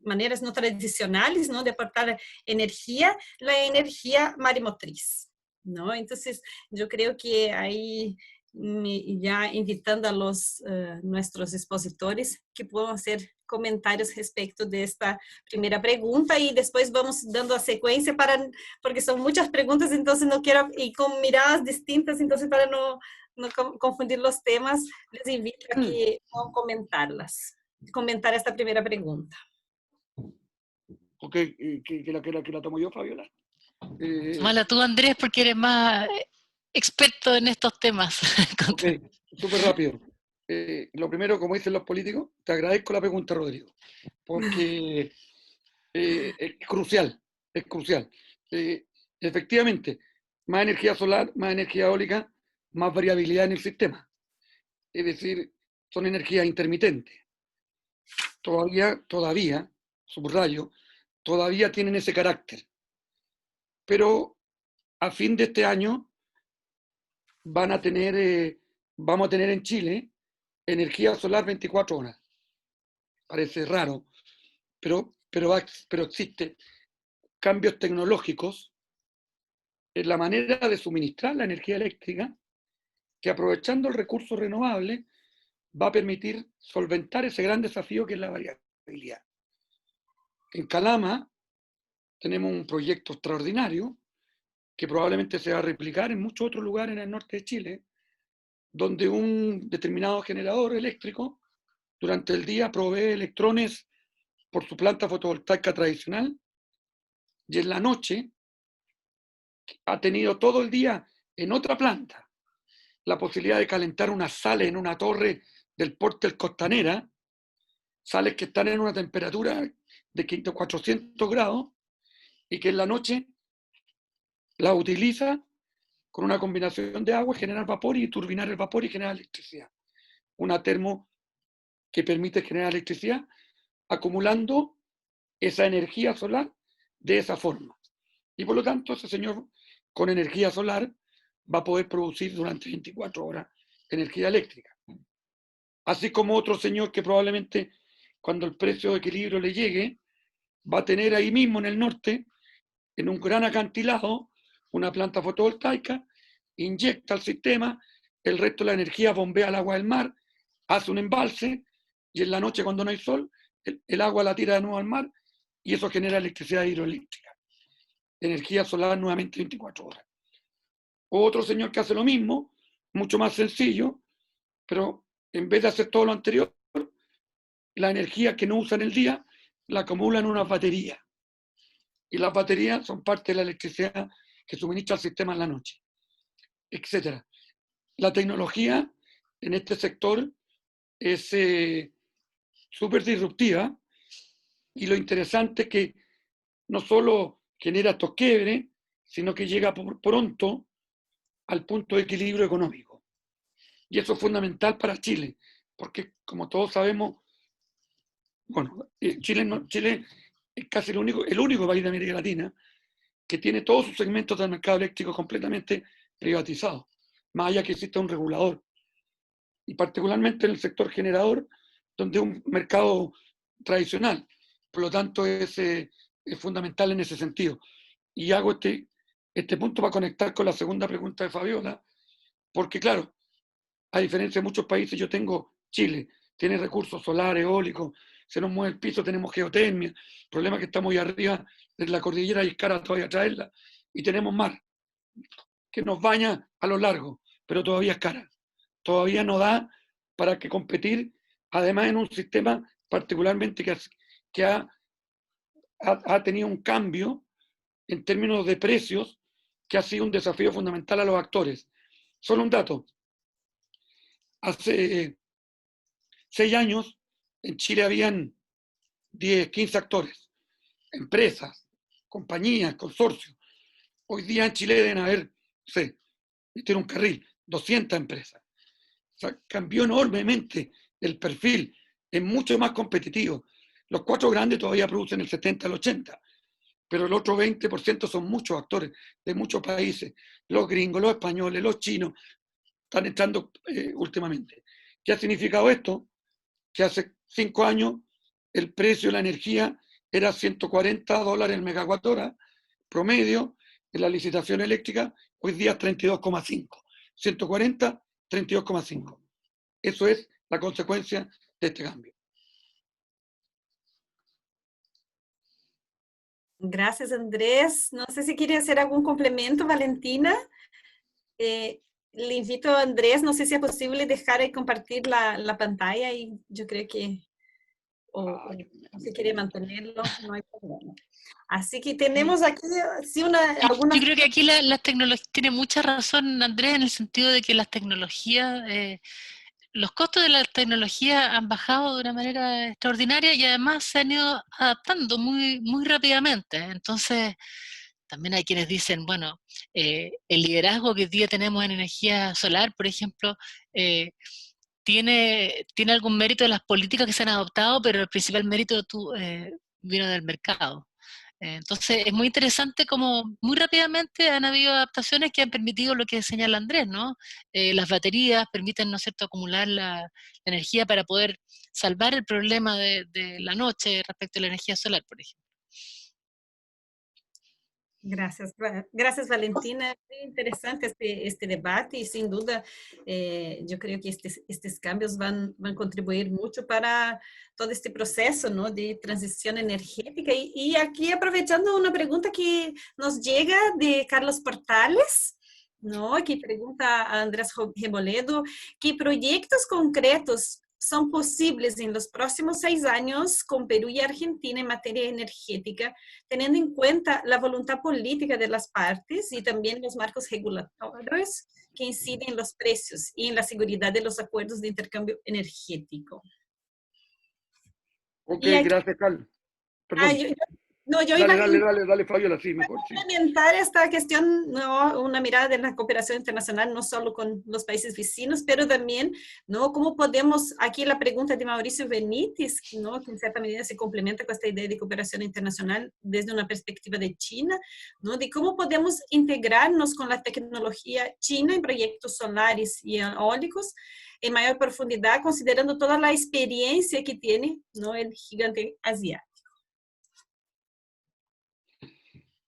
maneras no tradicionales, ¿no? De aportar energía, la energía marimotriz, ¿no? Entonces, yo creo que ahí, ya invitando a nuestros expositores que puedan hacer comentarios respecto de esta primera pregunta y después vamos dando a secuencia porque son muchas preguntas, entonces no quiero, y con miradas distintas, entonces para no confundir los temas, les invito a que puedan comentar esta primera pregunta. Ok, que la tomo yo, Fabiola. Tómala tú, Andrés, porque eres más experto en estos temas. Ok, súper rápido. Lo primero, como dicen los políticos, te agradezco la pregunta, Rodrigo, porque es crucial, es crucial. Efectivamente, más energía solar, más energía eólica, más variabilidad en el sistema. Es decir, son energías intermitentes. Todavía, subrayo, todavía tienen ese carácter. Pero a fin de este año vamos a tener en Chile energía solar 24 horas. Parece raro, pero existen cambios tecnológicos en la manera de suministrar la energía eléctrica que, aprovechando el recurso renovable, va a permitir solventar ese gran desafío que es la variabilidad. En Calama tenemos un proyecto extraordinario que probablemente se va a replicar en muchos otros lugares en el norte de Chile, donde un determinado generador eléctrico durante el día provee electrones por su planta fotovoltaica tradicional y en la noche ha tenido todo el día en otra planta la posibilidad de calentar unas sales en una torre del porte del Costanera, sales que están en una temperatura de 400 grados y que en la noche la utiliza con una combinación de agua, generar vapor y turbinar el vapor y generar electricidad. Una termo que permite generar electricidad acumulando esa energía solar de esa forma. Y por lo tanto, ese señor con energía solar va a poder producir durante 24 horas energía eléctrica. Así como otro señor que probablemente cuando el precio de equilibrio le llegue, va a tener ahí mismo en el norte, en un gran acantilado, una planta fotovoltaica, inyecta al sistema, el resto de la energía bombea al agua del mar, hace un embalse y en la noche cuando no hay sol, el agua la tira de nuevo al mar y eso genera electricidad hidroeléctrica. Energía solar nuevamente 24 horas. Otro señor que hace lo mismo, mucho más sencillo, pero en vez de hacer todo lo anterior, la energía que no usa en el día la acumula en unas baterías. Y las baterías son parte de la electricidad que suministra el sistema en la noche, etc. La tecnología en este sector es súper disruptiva, y lo interesante es que no solo genera estos quiebres, sino que llega pronto al punto de equilibrio económico. Y eso es fundamental para Chile, porque como todos sabemos, bueno, Chile es casi el único país de América Latina que tiene todos sus segmentos del mercado eléctrico completamente privatizados, más allá que exista un regulador. Y particularmente en el sector generador, donde es un mercado tradicional. Por lo tanto, es fundamental en ese sentido. Y hago este punto para conectar con la segunda pregunta de Fabiola, porque claro, a diferencia de muchos países, Chile tiene recursos solares, eólicos, se nos mueve el piso, tenemos geotermia, el problema es que estamos ahí arriba de la cordillera y es cara todavía traerla, y tenemos mar, que nos baña a lo largo, pero todavía es cara. Todavía no da para que competir, además en un sistema particularmente que ha tenido un cambio en términos de precios, que ha sido un desafío fundamental a los actores. Solo un dato. Hace 6 años en Chile habían 10, 15 actores, empresas, compañías, consorcios. Hoy día en Chile deben haber, no sé, tiene un carril, 200 empresas. O sea, cambió enormemente el perfil, es mucho más competitivo. Los 4 grandes todavía producen el 70 al 80, pero el otro 20% son muchos actores de muchos países. Los gringos, los españoles, los chinos están entrando últimamente. ¿Qué ha significado esto? Que hace 5 años el precio de la energía era $140 el megawatt hora promedio en la licitación eléctrica, hoy día es 32,5. 140, 32,5. Eso es la consecuencia de este cambio. Gracias, Andrés. No sé si quiere hacer algún complemento, Valentina. Le invito a Andrés, no sé si es posible dejar y compartir la pantalla, y yo creo que, o si quiere mantenerlo, no hay problema. Así que tenemos aquí, sí, algunas... Yo creo que aquí las tecnologías, tiene mucha razón Andrés en el sentido de que las tecnologías, los costos de las tecnologías han bajado de una manera extraordinaria y además se han ido adaptando muy, muy rápidamente. Entonces, también hay quienes dicen, bueno, el liderazgo que hoy día tenemos en energía solar, por ejemplo, tiene algún mérito de las políticas que se han adoptado, pero el principal mérito vino del mercado. Entonces es muy interesante como muy rápidamente han habido adaptaciones que han permitido lo que señala Andrés, ¿no? Las baterías permiten, ¿no es cierto?, acumular la energía para poder salvar el problema de la noche respecto a la energía solar, por ejemplo. Gracias, gracias Valentina. Muy interesante este debate y sin duda yo creo que estos cambios van a contribuir mucho para todo este proceso, ¿no?, de transición energética. Y aquí aprovechando una pregunta que nos llega de Carlos Portales, ¿no?, que pregunta a Andrés Reboledo, ¿qué proyectos concretos son posibles en los próximos 6 años con Perú y Argentina en materia energética, teniendo en cuenta la voluntad política de las partes y también los marcos regulatorios que inciden en los precios y en la seguridad de los acuerdos de intercambio energético? Ok, Aquí, gracias, Carlos. Perdón. yo iba Dale, Fabiola, sí, mejor. Sí. complementar esta cuestión, ¿no?, una mirada de la cooperación internacional, no solo con los países vecinos, pero también, ¿no?, cómo podemos, aquí la pregunta de Mauricio Benítez, ¿no?, que en cierta medida se complementa con esta idea de cooperación internacional desde una perspectiva de China, ¿no?, de cómo podemos integrarnos con la tecnología china en proyectos solares y eólicos en mayor profundidad, considerando toda la experiencia que tiene, ¿no?, el gigante asiático.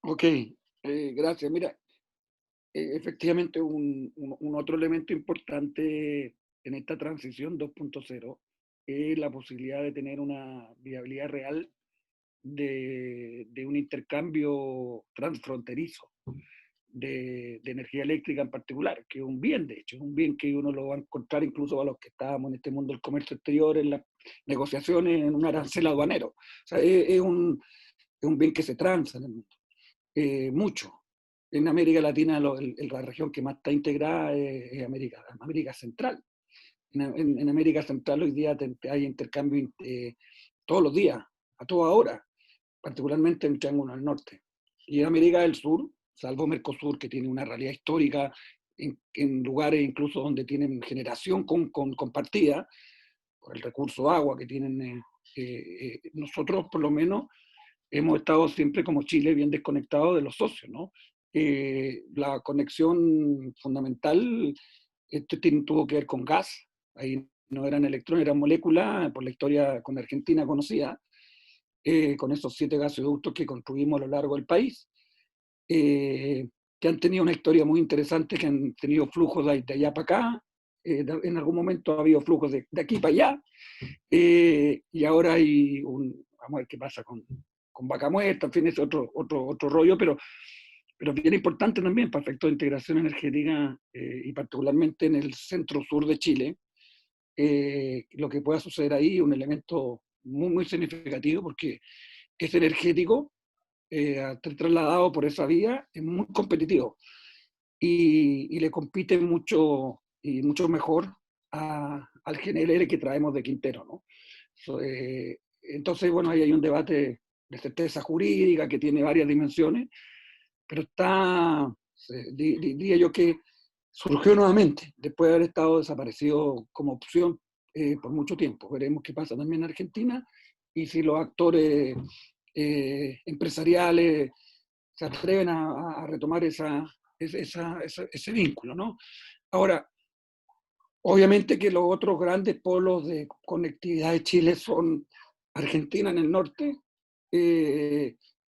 Ok, gracias. Mira, efectivamente un otro elemento importante en esta transición 2.0 es la posibilidad de tener una viabilidad real de un intercambio transfronterizo de energía eléctrica en particular, que es un bien, de hecho, es un bien que uno lo va a encontrar incluso a los que estábamos en este mundo del comercio exterior, en las negociaciones, en un arancel aduanero. O sea, es un bien que se transa en el mundo, mucho. En América Latina la región que más está integrada es América Central. En América Central hoy día hay intercambio todos los días, a toda hora, particularmente en el Triángulo del Norte. Y en América del Sur, salvo Mercosur, que tiene una realidad histórica en lugares incluso donde tienen generación compartida, por el recurso agua que tienen, nosotros por lo menos hemos estado siempre como Chile bien desconectados de los socios, ¿no? La conexión fundamental tuvo que ver con gas, ahí no eran electrones, eran moléculas, por la historia con Argentina conocida, con esos 7 gasoductos que construimos a lo largo del país, que han tenido una historia muy interesante, que han tenido flujos de allá para acá, en algún momento ha habido flujos de aquí para allá, y ahora hay vamos a ver qué pasa con Vaca Muerta, en fin, es otro rollo, pero bien importante también para efectos de integración energética, y particularmente en el centro-sur de Chile, lo que pueda suceder ahí, un elemento muy, muy significativo, porque es energético, trasladado por esa vía, es muy competitivo y le compite mucho y mucho mejor al GNL que traemos de Quintero, ¿no? Entonces, bueno, ahí hay un debate de certeza jurídica que tiene varias dimensiones, pero diría yo que surgió nuevamente después de haber estado desaparecido como opción por mucho tiempo. Veremos qué pasa también en Argentina y si los actores empresariales se atreven a retomar ese vínculo, ¿no? Ahora, obviamente que los otros grandes polos de conectividad de Chile son Argentina en el norte.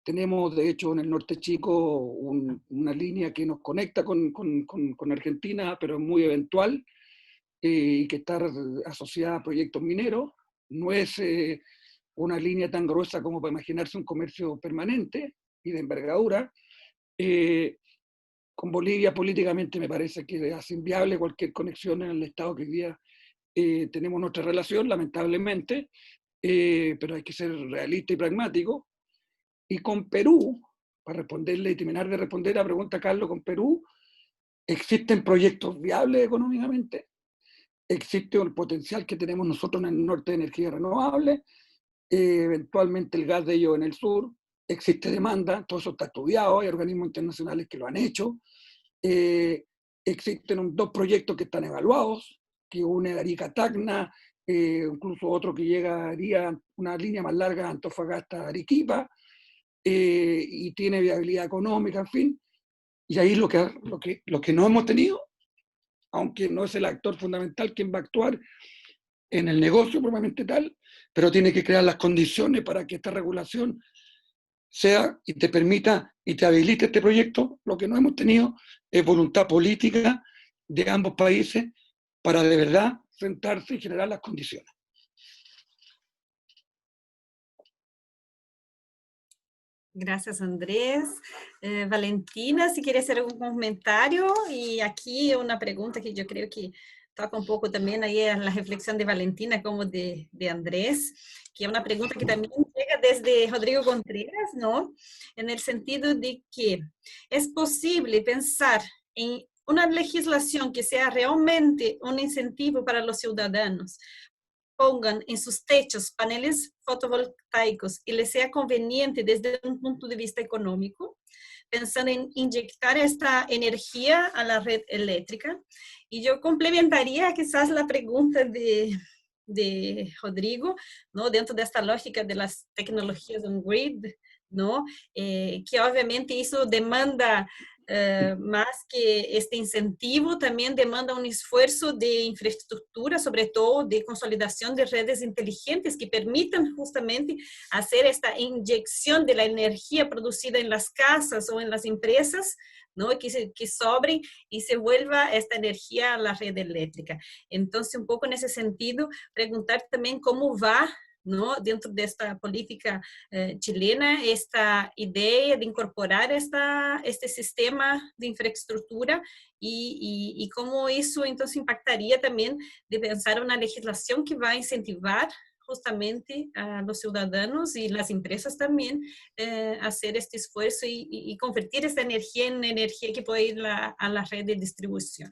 Tenemos, de hecho, en el norte chico una línea que nos conecta con Argentina, pero es muy eventual, y que está asociada a proyectos mineros. No es una línea tan gruesa como para imaginarse un comercio permanente y de envergadura. Con Bolivia políticamente me parece que hace inviable cualquier conexión en el estado que hoy día tenemos nuestra relación, lamentablemente, pero hay que ser realista y pragmático. Y con Perú, para responderle y terminar de responder la pregunta, Carlos, con Perú, ¿existen proyectos viables económicamente? ¿Existe el potencial que tenemos nosotros en el norte de energía renovable? Eventualmente el gas de ellos en el sur. Existe demanda, todo eso está estudiado, hay organismos internacionales que lo han hecho. Existen 2 proyectos que están evaluados, que une Arica-Tacna, incluso otro que llegaría una línea más larga Antofagasta-Arequipa, y tiene viabilidad económica, en fin. Y ahí lo que no hemos tenido, aunque no es el actor fundamental quien va a actuar en el negocio propiamente tal, pero tiene que crear las condiciones para que esta regulación sea y te permita y te habilite este proyecto. Lo que no hemos tenido es voluntad política de ambos países para de verdad sentarse y generar las condiciones. Gracias, Andrés. Valentina, si quiere hacer algún comentario, y aquí una pregunta que yo creo que toca un poco también ahí en la reflexión de Valentina como de Andrés, que es una pregunta que también llega desde Rodrigo Contreras, ¿no? En el sentido de que es posible pensar en una legislación que sea realmente un incentivo para los ciudadanos, pongan en sus techos paneles fotovoltaicos y les sea conveniente desde un punto de vista económico, pensando en inyectar esta energía a la red eléctrica. Y yo complementaría quizás la pregunta de Rodrigo, ¿no? Dentro de esta lógica de las tecnologías on-grid, ¿no? Que obviamente eso demanda más que este incentivo, también demanda un esfuerzo de infraestructura, sobre todo de consolidación de redes inteligentes que permitan justamente hacer esta inyección de la energía producida en las casas o en las empresas, ¿no? Que sobre y se vuelva esta energía a la red eléctrica. Entonces, un poco en ese sentido, preguntar también cómo va ¿no? Dentro de esta política chilena, esta idea de incorporar este sistema de infraestructura y cómo eso entonces impactaría también de pensar una legislación que va a incentivar justamente a los ciudadanos y las empresas también hacer este esfuerzo y convertir esta energía en energía que puede ir a la red de distribución.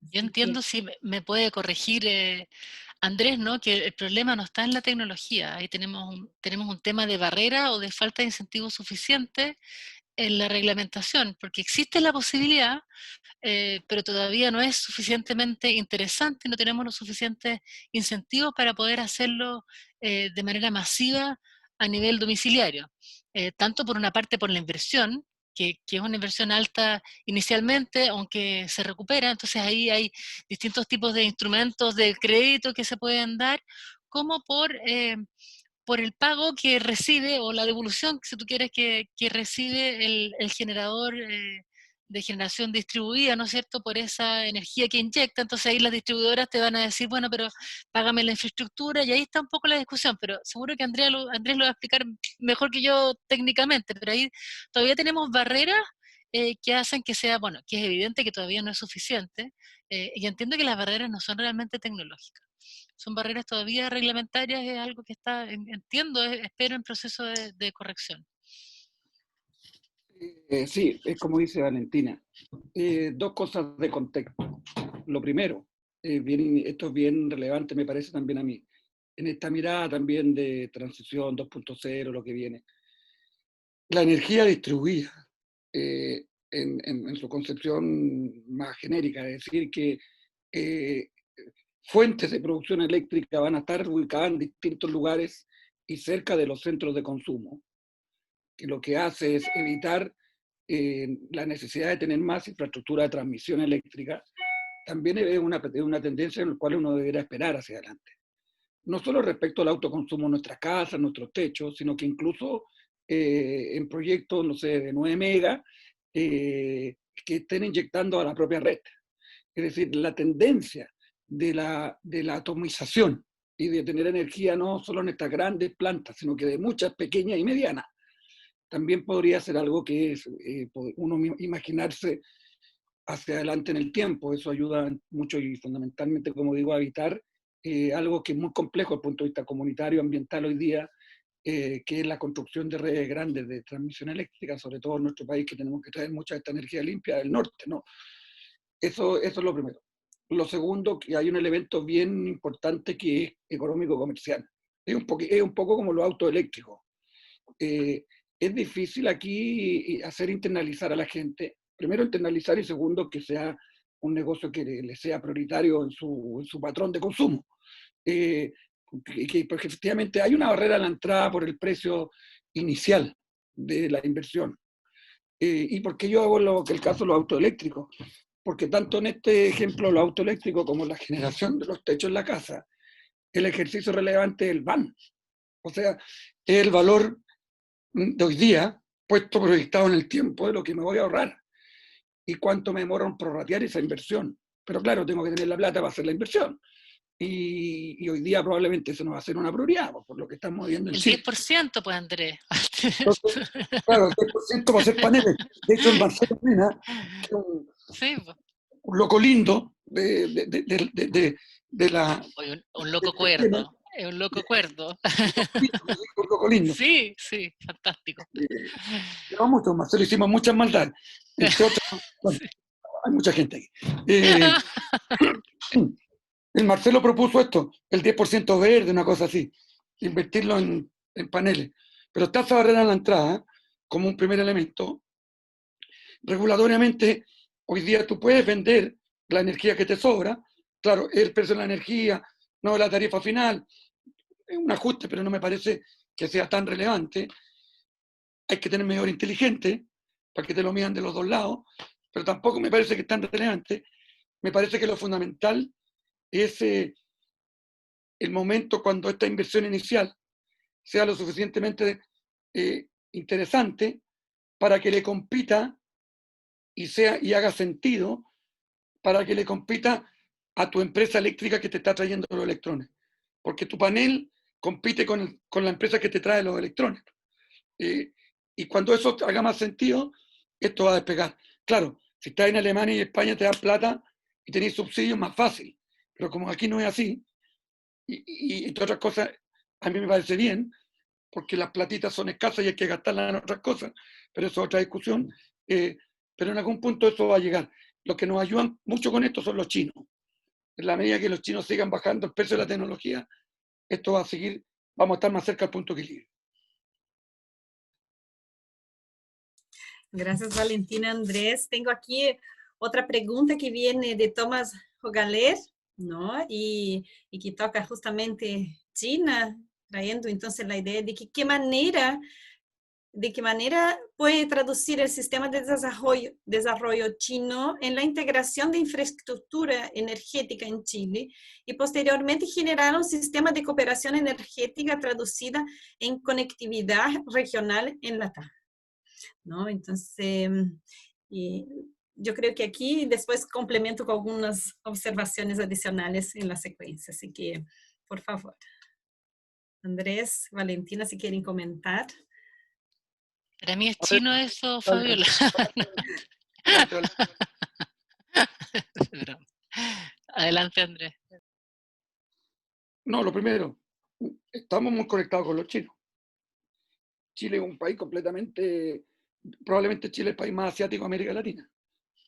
Yo entiendo, si me puede corregir Andrés, ¿no? Que el problema no está en la tecnología. Ahí tenemos un tema de barrera o de falta de incentivos suficientes en la reglamentación, porque existe la posibilidad, pero todavía no es suficientemente interesante, no tenemos los suficientes incentivos para poder hacerlo de manera masiva a nivel domiciliario. Tanto por una parte por la inversión, que es una inversión alta inicialmente, aunque se recupera, entonces ahí hay distintos tipos de instrumentos de crédito que se pueden dar, como por el pago que recibe, o la devolución, si tú quieres, que recibe el generador de generación distribuida, ¿no es cierto?, por esa energía que inyecta. Entonces ahí las distribuidoras te van a decir, bueno, pero págame la infraestructura, y ahí está un poco la discusión, pero seguro que Andrés lo va a explicar mejor que yo técnicamente, pero ahí todavía tenemos barreras que hacen que sea, bueno, que es evidente que todavía no es suficiente, y entiendo que las barreras no son realmente tecnológicas. Son barreras todavía reglamentarias, es algo que está, entiendo, espero en proceso de corrección. Sí, es como dice Valentina. Dos cosas de contexto. Lo primero, esto es bien relevante, me parece también a mí, en esta mirada también de transición 2.0, lo que viene. La energía distribuida, en su concepción más genérica, es decir, que fuentes de producción eléctrica van a estar ubicadas en distintos lugares y cerca de los centros de consumo, que lo que hace es evitar la necesidad de tener más infraestructura de transmisión eléctrica. También es una tendencia en la cual uno debería esperar hacia adelante. No solo respecto al autoconsumo en nuestras casas, en nuestros techos, sino que incluso en proyectos, no sé, de 9 megas, que estén inyectando a la propia red. Es decir, la tendencia de la atomización y de tener energía no solo en estas grandes plantas, sino que de muchas pequeñas y medianas, también podría ser algo que es uno imaginarse hacia adelante en el tiempo. Eso ayuda mucho y fundamentalmente, como digo, a evitar algo que es muy complejo desde el punto de vista comunitario, ambiental hoy día, que es la construcción de redes grandes de transmisión eléctrica, sobre todo en nuestro país, que tenemos que traer mucha de esta energía limpia del norte, ¿no? Eso es lo primero. Lo segundo, que hay un elemento bien importante que es económico-comercial. Es un poco como los autos eléctricos. Es difícil aquí hacer internalizar a la gente. Primero, internalizar, y segundo, que sea un negocio que le sea prioritario en su patrón de consumo. Porque efectivamente hay una barrera a la entrada por el precio inicial de la inversión. ¿Y por qué yo hago el caso de los autos eléctricos? Porque tanto en este ejemplo, los autos eléctricos, como la generación de los techos en la casa, el ejercicio relevante es el VAN. O sea, es el valor de hoy día, puesto proyectado en el tiempo, de lo que me voy a ahorrar y cuánto me demora en prorratear esa inversión. Pero claro, tengo que tener la plata para hacer la inversión. Y hoy día probablemente eso no va a ser una prioridad, por lo que estamos viendo en El Chile. 10%, pues, Andrés. Entonces, claro, el 10% va a ser paneles. De hecho, el Marcelo Mena, que es Sí, un loco lindo de la... un loco cuerdo. Es un loco cuerdo. Un loco lindo. Sí, sí, fantástico. Llevamos mucho, Marcelo, hicimos muchas maldades. Entre otras, bueno, Sí. hay mucha gente aquí. El Marcelo propuso esto, el 10% verde, una cosa así, invertirlo en paneles. Pero está esa barrera en la entrada, como un primer elemento. Regulatoriamente, hoy día tú puedes vender la energía que te sobra. Claro, el precio de la energía, no la tarifa final, es un ajuste, pero no me parece que sea tan relevante. Hay que tener mejor inteligente para que te lo midan de los dos lados, pero tampoco me parece que es tan relevante. Me parece que lo fundamental es el momento cuando esta inversión inicial sea lo suficientemente interesante para que le compita y haga sentido para que le compita a tu empresa eléctrica que te está trayendo los electrones. porque tu panel compite con la empresa que te trae los electrones. Y cuando eso haga más sentido, esto va a despegar. Claro, si estás en Alemania y España te dan plata y tenéis subsidios, más fácil. Pero como aquí no es así, y entre otras cosas, a mí me parece bien, porque las platitas son escasas y hay que gastarlas en otras cosas, pero eso es otra discusión. Pero en algún punto eso va a llegar. Los que nos ayudan mucho con esto son los chinos. En la medida que los chinos sigan bajando el precio de la tecnología, esto va a seguir, vamos a estar más cerca del punto de equilibrio. Gracias, Valentina. Andrés, tengo aquí otra pregunta que viene de Tomás Jogaler, ¿no? Y que toca justamente China, trayendo entonces la idea de que de qué manera puede traducir el sistema de desarrollo chino en la integración de infraestructura energética en Chile y posteriormente generar un sistema de cooperación energética traducida en conectividad regional en la TAM, ¿no? Entonces, yo creo que aquí después complemento con algunas observaciones adicionales en la secuencia, así que, por favor. Andrés, Valentina, si quieren comentar. Para mí es chino eso, Fabiola. Adelante, Andrés. No, lo primero, estamos muy conectados con los chinos. Chile es un país completamente, probablemente Chile es el país más asiático de América Latina,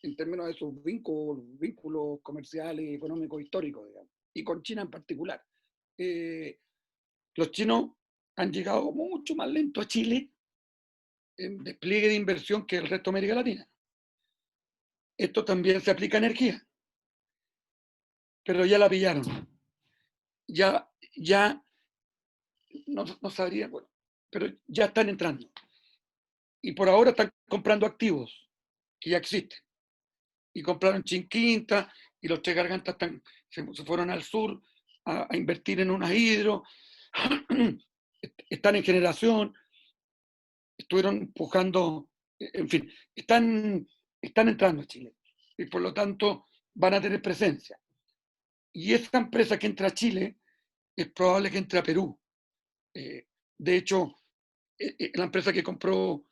en términos de sus vínculos comerciales, económicos, históricos, digamos, y con China en particular. Los chinos han llegado mucho más lento a Chile en despliegue de inversión que el resto de América Latina. Esto también se aplica a energía, pero ya la pillaron. Ya no sabría, bueno, pero ya están entrando. Y por ahora están comprando activos que ya existen. Y compraron Chinquinta, y los Tres Gargantas se fueron al sur a invertir en unas hidro. Están en generación, estuvieron empujando, en fin, están entrando a Chile. Y por lo tanto van a tener presencia. Y esta empresa que entra a Chile es probable que entre a Perú. De hecho, la empresa que compró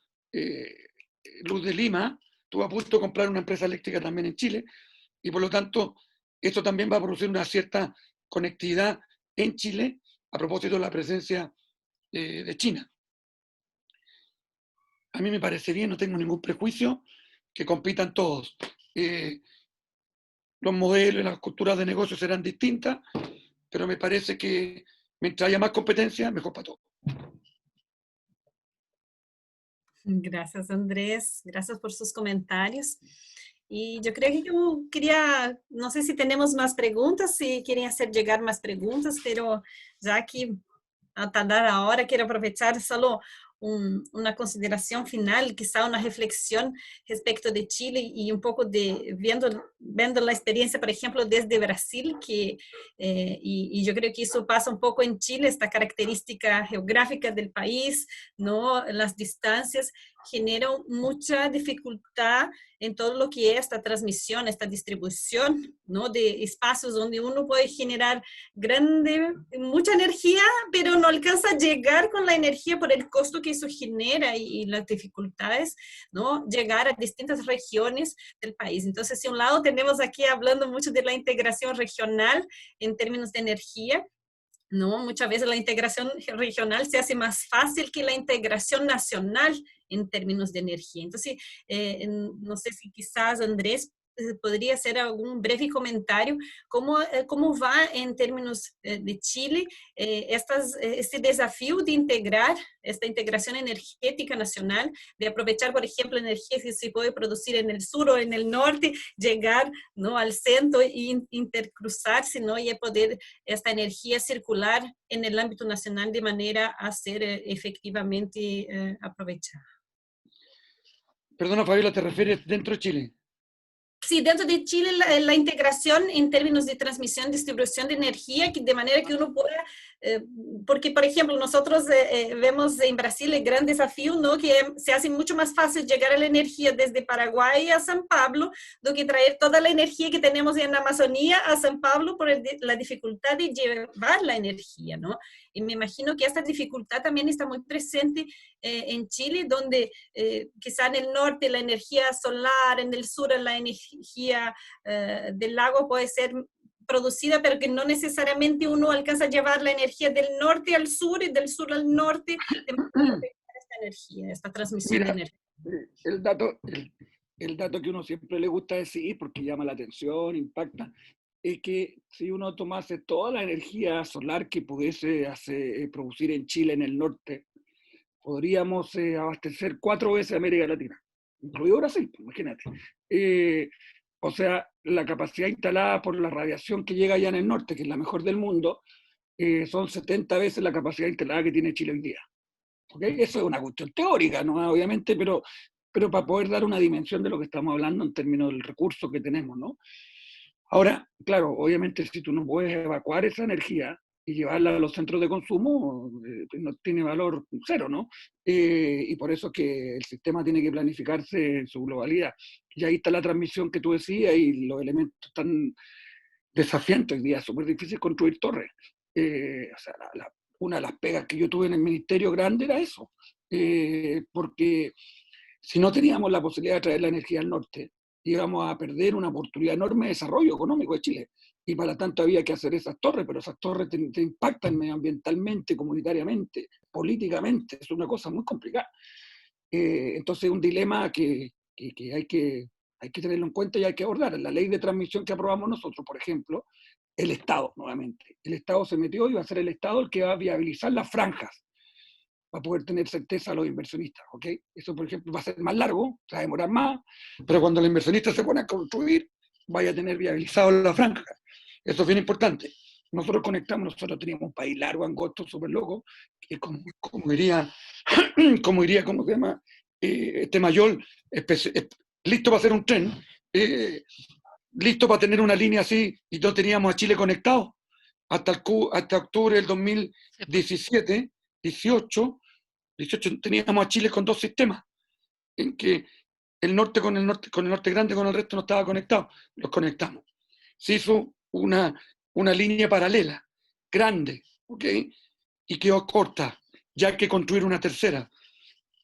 Luz de Lima estuvo a punto de comprar una empresa eléctrica también en Chile, y por lo tanto esto también va a producir una cierta conectividad en Chile a propósito de la presencia de China. A mí me parece bien, no tengo ningún prejuicio, que compitan todos. Los modelos y las culturas de negocio serán distintas, pero me parece que mientras haya más competencia, mejor para todos. Gracias, Andrés. Gracias por sus comentarios. Y yo creo que yo quería, no sé si tenemos más preguntas, si quieren hacer llegar más preguntas, pero ya que a tardar ahora, quiero aprovechar solo una consideración final, quizá una reflexión respecto de Chile y un poco de viendo la experiencia, por ejemplo, desde Brasil, que, y yo creo que eso pasa un poco en Chile, esta característica geográfica del país, ¿no? Las distancias generan mucha dificultad en todo lo que es esta transmisión, esta distribución, ¿no? De espacios donde uno puede generar mucha energía, pero no alcanza a llegar con la energía por el costo que eso genera y las dificultades, ¿no? Llegar a distintas regiones del país. Entonces, si un lado tenemos aquí hablando mucho de la integración regional en términos de energía, ¿no? Muchas veces la integración regional se hace más fácil que la integración nacional en términos de energía. Entonces, no sé si quizás Andrés podría hacer algún breve comentario, cómo va en términos de Chile este desafío de integrar esta integración energética nacional, de aprovechar, por ejemplo, energía que se puede producir en el sur o en el norte, llegar, ¿no? Al centro e intercruzarse, ¿no? Y poder esta energía circular en el ámbito nacional de manera a ser efectivamente aprovechada. Perdona, Fabiola, ¿te refieres dentro de Chile? Sí, dentro de Chile la integración en términos de transmisión, distribución de energía, que de manera que uno pueda porque, por ejemplo, nosotros vemos en Brasil el gran desafío, ¿no? Que se hace mucho más fácil llegar a la energía desde Paraguay a San Pablo, do que traer toda la energía que tenemos en la Amazonía a San Pablo por la dificultad de llevar la energía, ¿no? Y me imagino que esta dificultad también está muy presente en Chile, donde quizá en el norte la energía solar, en el sur la energía del lago puede ser producida, pero que no necesariamente uno alcanza a llevar la energía del norte al sur y del sur al norte, de esta energía, esta transmisión de Mira, energía. el dato que uno siempre le gusta decir, porque llama la atención, impacta, es que si uno tomase toda la energía solar que pudiese producir en Chile, en el norte, podríamos abastecer 4 veces América Latina, incluido Brasil, imagínate. O sea, la capacidad instalada por la radiación que llega allá en el norte, que es la mejor del mundo, son 70 veces la capacidad instalada que tiene Chile hoy día. ¿Okay? Eso es una cuestión teórica, ¿no? Obviamente, pero para poder dar una dimensión de lo que estamos hablando en términos del recurso que tenemos, ¿no? Ahora, claro, obviamente si tú no puedes evacuar esa energía y llevarla a los centros de consumo, no tiene valor cero, ¿no? Y por eso es que el sistema tiene que planificarse en su globalidad. Y ahí está la transmisión que tú decías y los elementos tan desafiantes hoy día, es súper difícil construir torres. O sea, una de las pegas que yo tuve en el ministerio grande era eso, porque si no teníamos la posibilidad de traer la energía al norte, íbamos a perder una oportunidad enorme de desarrollo económico de Chile. Y para tanto había que hacer esas torres, pero esas torres te impactan medioambientalmente, comunitariamente, políticamente, es una cosa muy complicada. Entonces es un dilema que hay que tenerlo en cuenta y hay que abordar. En la ley de transmisión que aprobamos nosotros, por ejemplo, el Estado, nuevamente. El Estado se metió y va a ser el Estado el que va a viabilizar las franjas para poder tener certeza a los inversionistas, ¿ok? Eso, por ejemplo, va a ser más largo, va a demorar más, pero cuando el inversionista se pone a construir, vaya a tener viabilizado la franja. Eso es bien importante. Nosotros teníamos un país largo, angosto, súper loco, que como diría, ¿cómo se llama? Este Mayol, listo para hacer un tren, listo para tener una línea así, y no teníamos a Chile conectado hasta octubre del 2017, 18 teníamos a Chile con 2 sistemas, en que el norte con el norte grande, con el resto no estaba conectado. Los conectamos. Se hizo una línea paralela, grande, ¿ok? Y quedó corta. Ya hay que construir una tercera.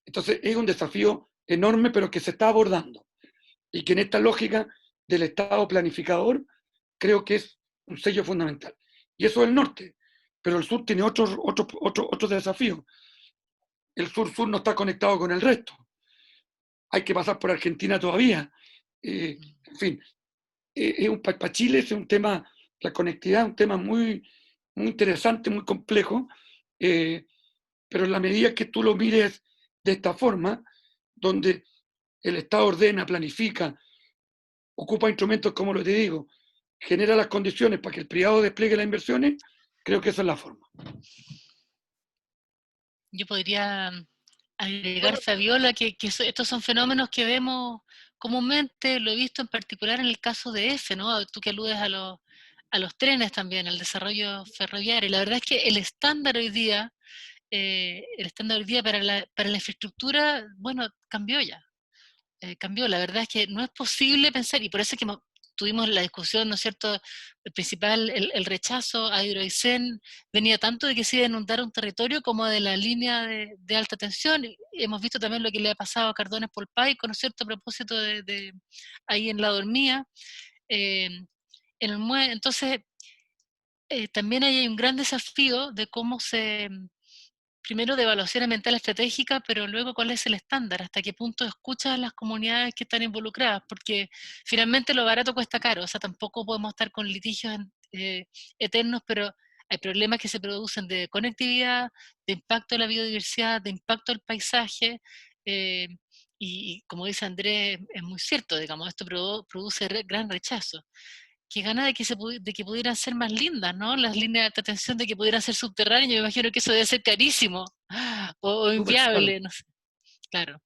Entonces es un desafío enorme, pero que se está abordando. Y que en esta lógica del Estado planificador, creo que es un sello fundamental. Y eso es el norte. Pero el sur tiene otros desafíos. El sur-sur no está conectado con el resto. Hay que pasar por Argentina todavía. En fin, para Chile es un tema, la conectividad es un tema muy, muy interesante, muy complejo, pero en la medida que tú lo mires de esta forma, donde el Estado ordena, planifica, ocupa instrumentos como lo te digo, genera las condiciones para que el privado despliegue las inversiones, creo que esa es la forma. Yo podría agregar, Fabiola, que estos son fenómenos que vemos comúnmente, lo he visto en particular en el caso de EFE, ¿no? Tú que aludes a los trenes también, al desarrollo ferroviario. La verdad es que el estándar hoy día para la infraestructura, bueno, cambió ya. Cambió. La verdad es que no es posible pensar, y por eso es que tuvimos la discusión, ¿no es cierto? El principal, el rechazo a Hidroaicén venía tanto de que se iba a inundar un territorio como de la línea de alta tensión. Y hemos visto también lo que le ha pasado a Cardones Polpaico, ¿no es cierto? A propósito de ahí en La Dormía. Entonces, también hay un gran desafío de cómo primero de evaluación ambiental estratégica, pero luego cuál es el estándar, hasta qué punto escuchas a las comunidades que están involucradas, porque finalmente lo barato cuesta caro, o sea, tampoco podemos estar con litigios eternos, pero hay problemas que se producen de conectividad, de impacto de la biodiversidad, de impacto del paisaje, y como dice Andrés, es muy cierto, digamos, esto produce gran rechazo. Qué gana de que pudieran ser más lindas, ¿no? Las líneas de alta tensión, de que pudieran ser subterráneas, yo me imagino que eso debe ser carísimo, o inviable, no sé. Claro.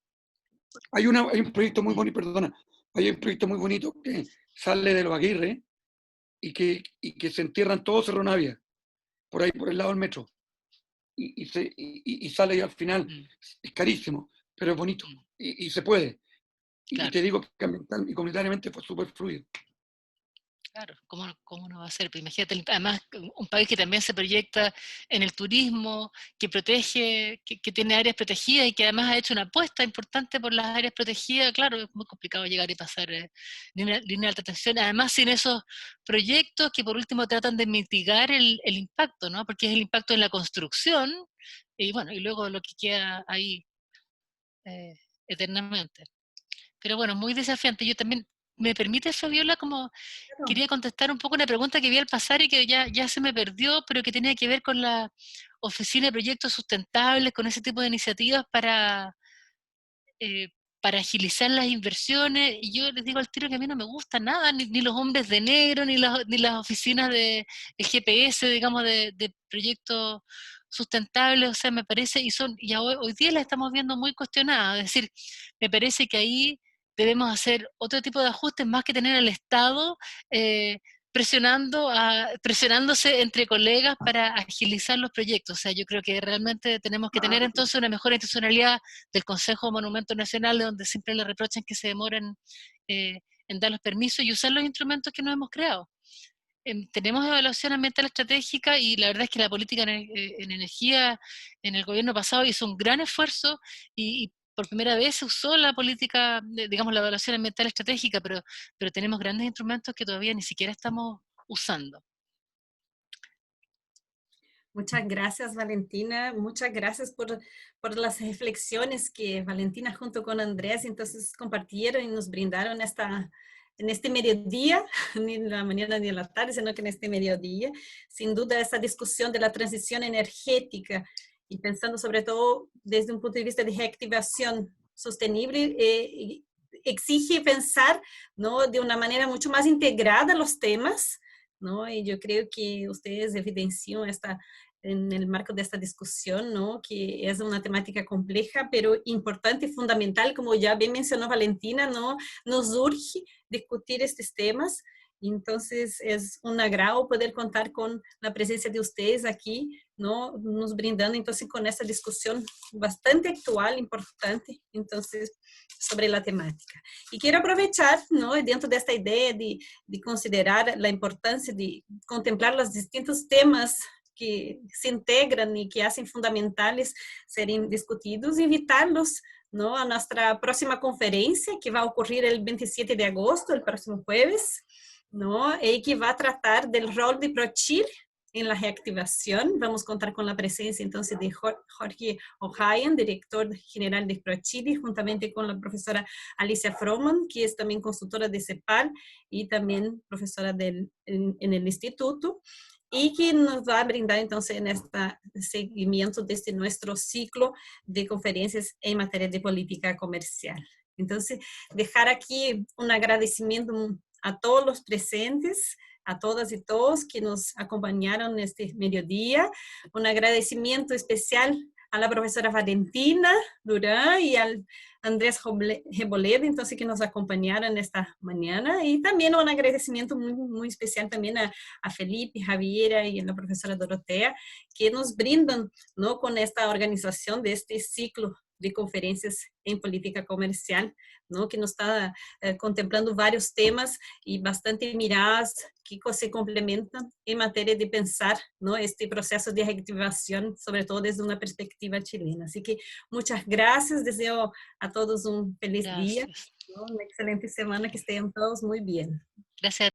Hay un proyecto muy bonito, perdona, hay un proyecto muy bonito que sale de los Aguirre y que se entierran todos Cerro Navia. por ahí, por el lado del metro. Y sale y al final es carísimo, pero es bonito, y se puede. Claro. Y te digo que ambiental y comunitariamente fue súper fluido. Claro, ¿cómo no va a ser? Pues imagínate, además, un país que también se proyecta en el turismo, que protege, que tiene áreas protegidas y que además ha hecho una apuesta importante por las áreas protegidas. Claro, es muy complicado llegar y pasar línea de alta tensión. Además, sin esos proyectos que por último tratan de mitigar el impacto, ¿no? Porque es el impacto en la construcción y bueno, y luego lo que queda ahí eternamente. Pero bueno, muy desafiante. Yo también, ¿me permite, Fabiola, como quería contestar un poco una pregunta que vi al pasar y que ya se me perdió, pero que tenía que ver con la Oficina de Proyectos Sustentables, con ese tipo de iniciativas para agilizar las inversiones? Y yo les digo al tiro que a mí no me gusta nada, ni los hombres de negro, ni las oficinas de GPS, digamos, de proyectos sustentables. O sea, me parece, y hoy día las estamos viendo muy cuestionadas. Es decir, me parece que ahí debemos hacer otro tipo de ajustes, más que tener al Estado presionándose entre colegas para agilizar los proyectos. O sea, yo creo que realmente tenemos que tener entonces una mejor institucionalidad del Consejo de Monumentos Nacionales, donde siempre le reprochan que se demoran en dar los permisos y usar los instrumentos que nos hemos creado. Tenemos evaluación ambiental estratégica y la verdad es que la política en energía en el gobierno pasado hizo un gran esfuerzo y por primera vez se usó la política, digamos, la evaluación ambiental estratégica, pero tenemos grandes instrumentos que todavía ni siquiera estamos usando. Muchas gracias, Valentina. Muchas gracias por las reflexiones que Valentina junto con Andrés entonces compartieron y nos brindaron en este mediodía, ni en la mañana ni en la tarde, sino que en este mediodía. Sin duda, esa discusión de la transición energética y pensando sobre todo desde un punto de vista de reactivación sostenible, exige pensar, ¿no?, de una manera mucho más integrada los temas, ¿no? Y yo creo que ustedes evidencian en el marco de esta discusión, ¿no?, que es una temática compleja, pero importante y fundamental, como ya bien mencionó Valentina, ¿no? Nos urge discutir estos temas. Entonces, es un agrado poder contar con la presencia de ustedes aquí, ¿no?, nos brindando entonces con esta discusión bastante actual, importante, entonces, sobre la temática. Y quiero aprovechar, ¿no?, dentro de esta idea de considerar la importancia de contemplar los distintos temas que se integran y que hacen fundamentales serem discutidos, invitarlos, ¿no?, a nuestra próxima conferencia, que va a ocurrir el 27 de agosto, el próximo jueves, ¿no?, y que va a tratar del rol de ProChile en la reactivación. Vamos a contar con la presencia entonces de Jorge O'Hayan, director general de ProChile, juntamente con la profesora Alicia Froman, que es también consultora de CEPAL y también profesora en el instituto, y que nos va a brindar entonces en este seguimiento de este nuestro ciclo de conferencias en materia de política comercial. Entonces, dejar aquí un agradecimiento a todos los presentes, a todas y todos que nos acompañaron este mediodía, un agradecimiento especial a la profesora Valentina Durán y al Andrés Reboledo, entonces, que nos acompañaron esta mañana, y también un agradecimiento muy, muy especial también a Felipe, Javiera y a la profesora Dorotea, que nos brindan, ¿no?, con esta organización de este ciclo de conferencias en política comercial, ¿no?, que nos está contemplando varios temas y bastante miradas que se complementan en materia de pensar, ¿no?, este proceso de reactivación, sobre todo desde una perspectiva chilena. Así que muchas gracias, deseo a todos un feliz día, ¿no?, una excelente semana, que estén todos muy bien. Gracias.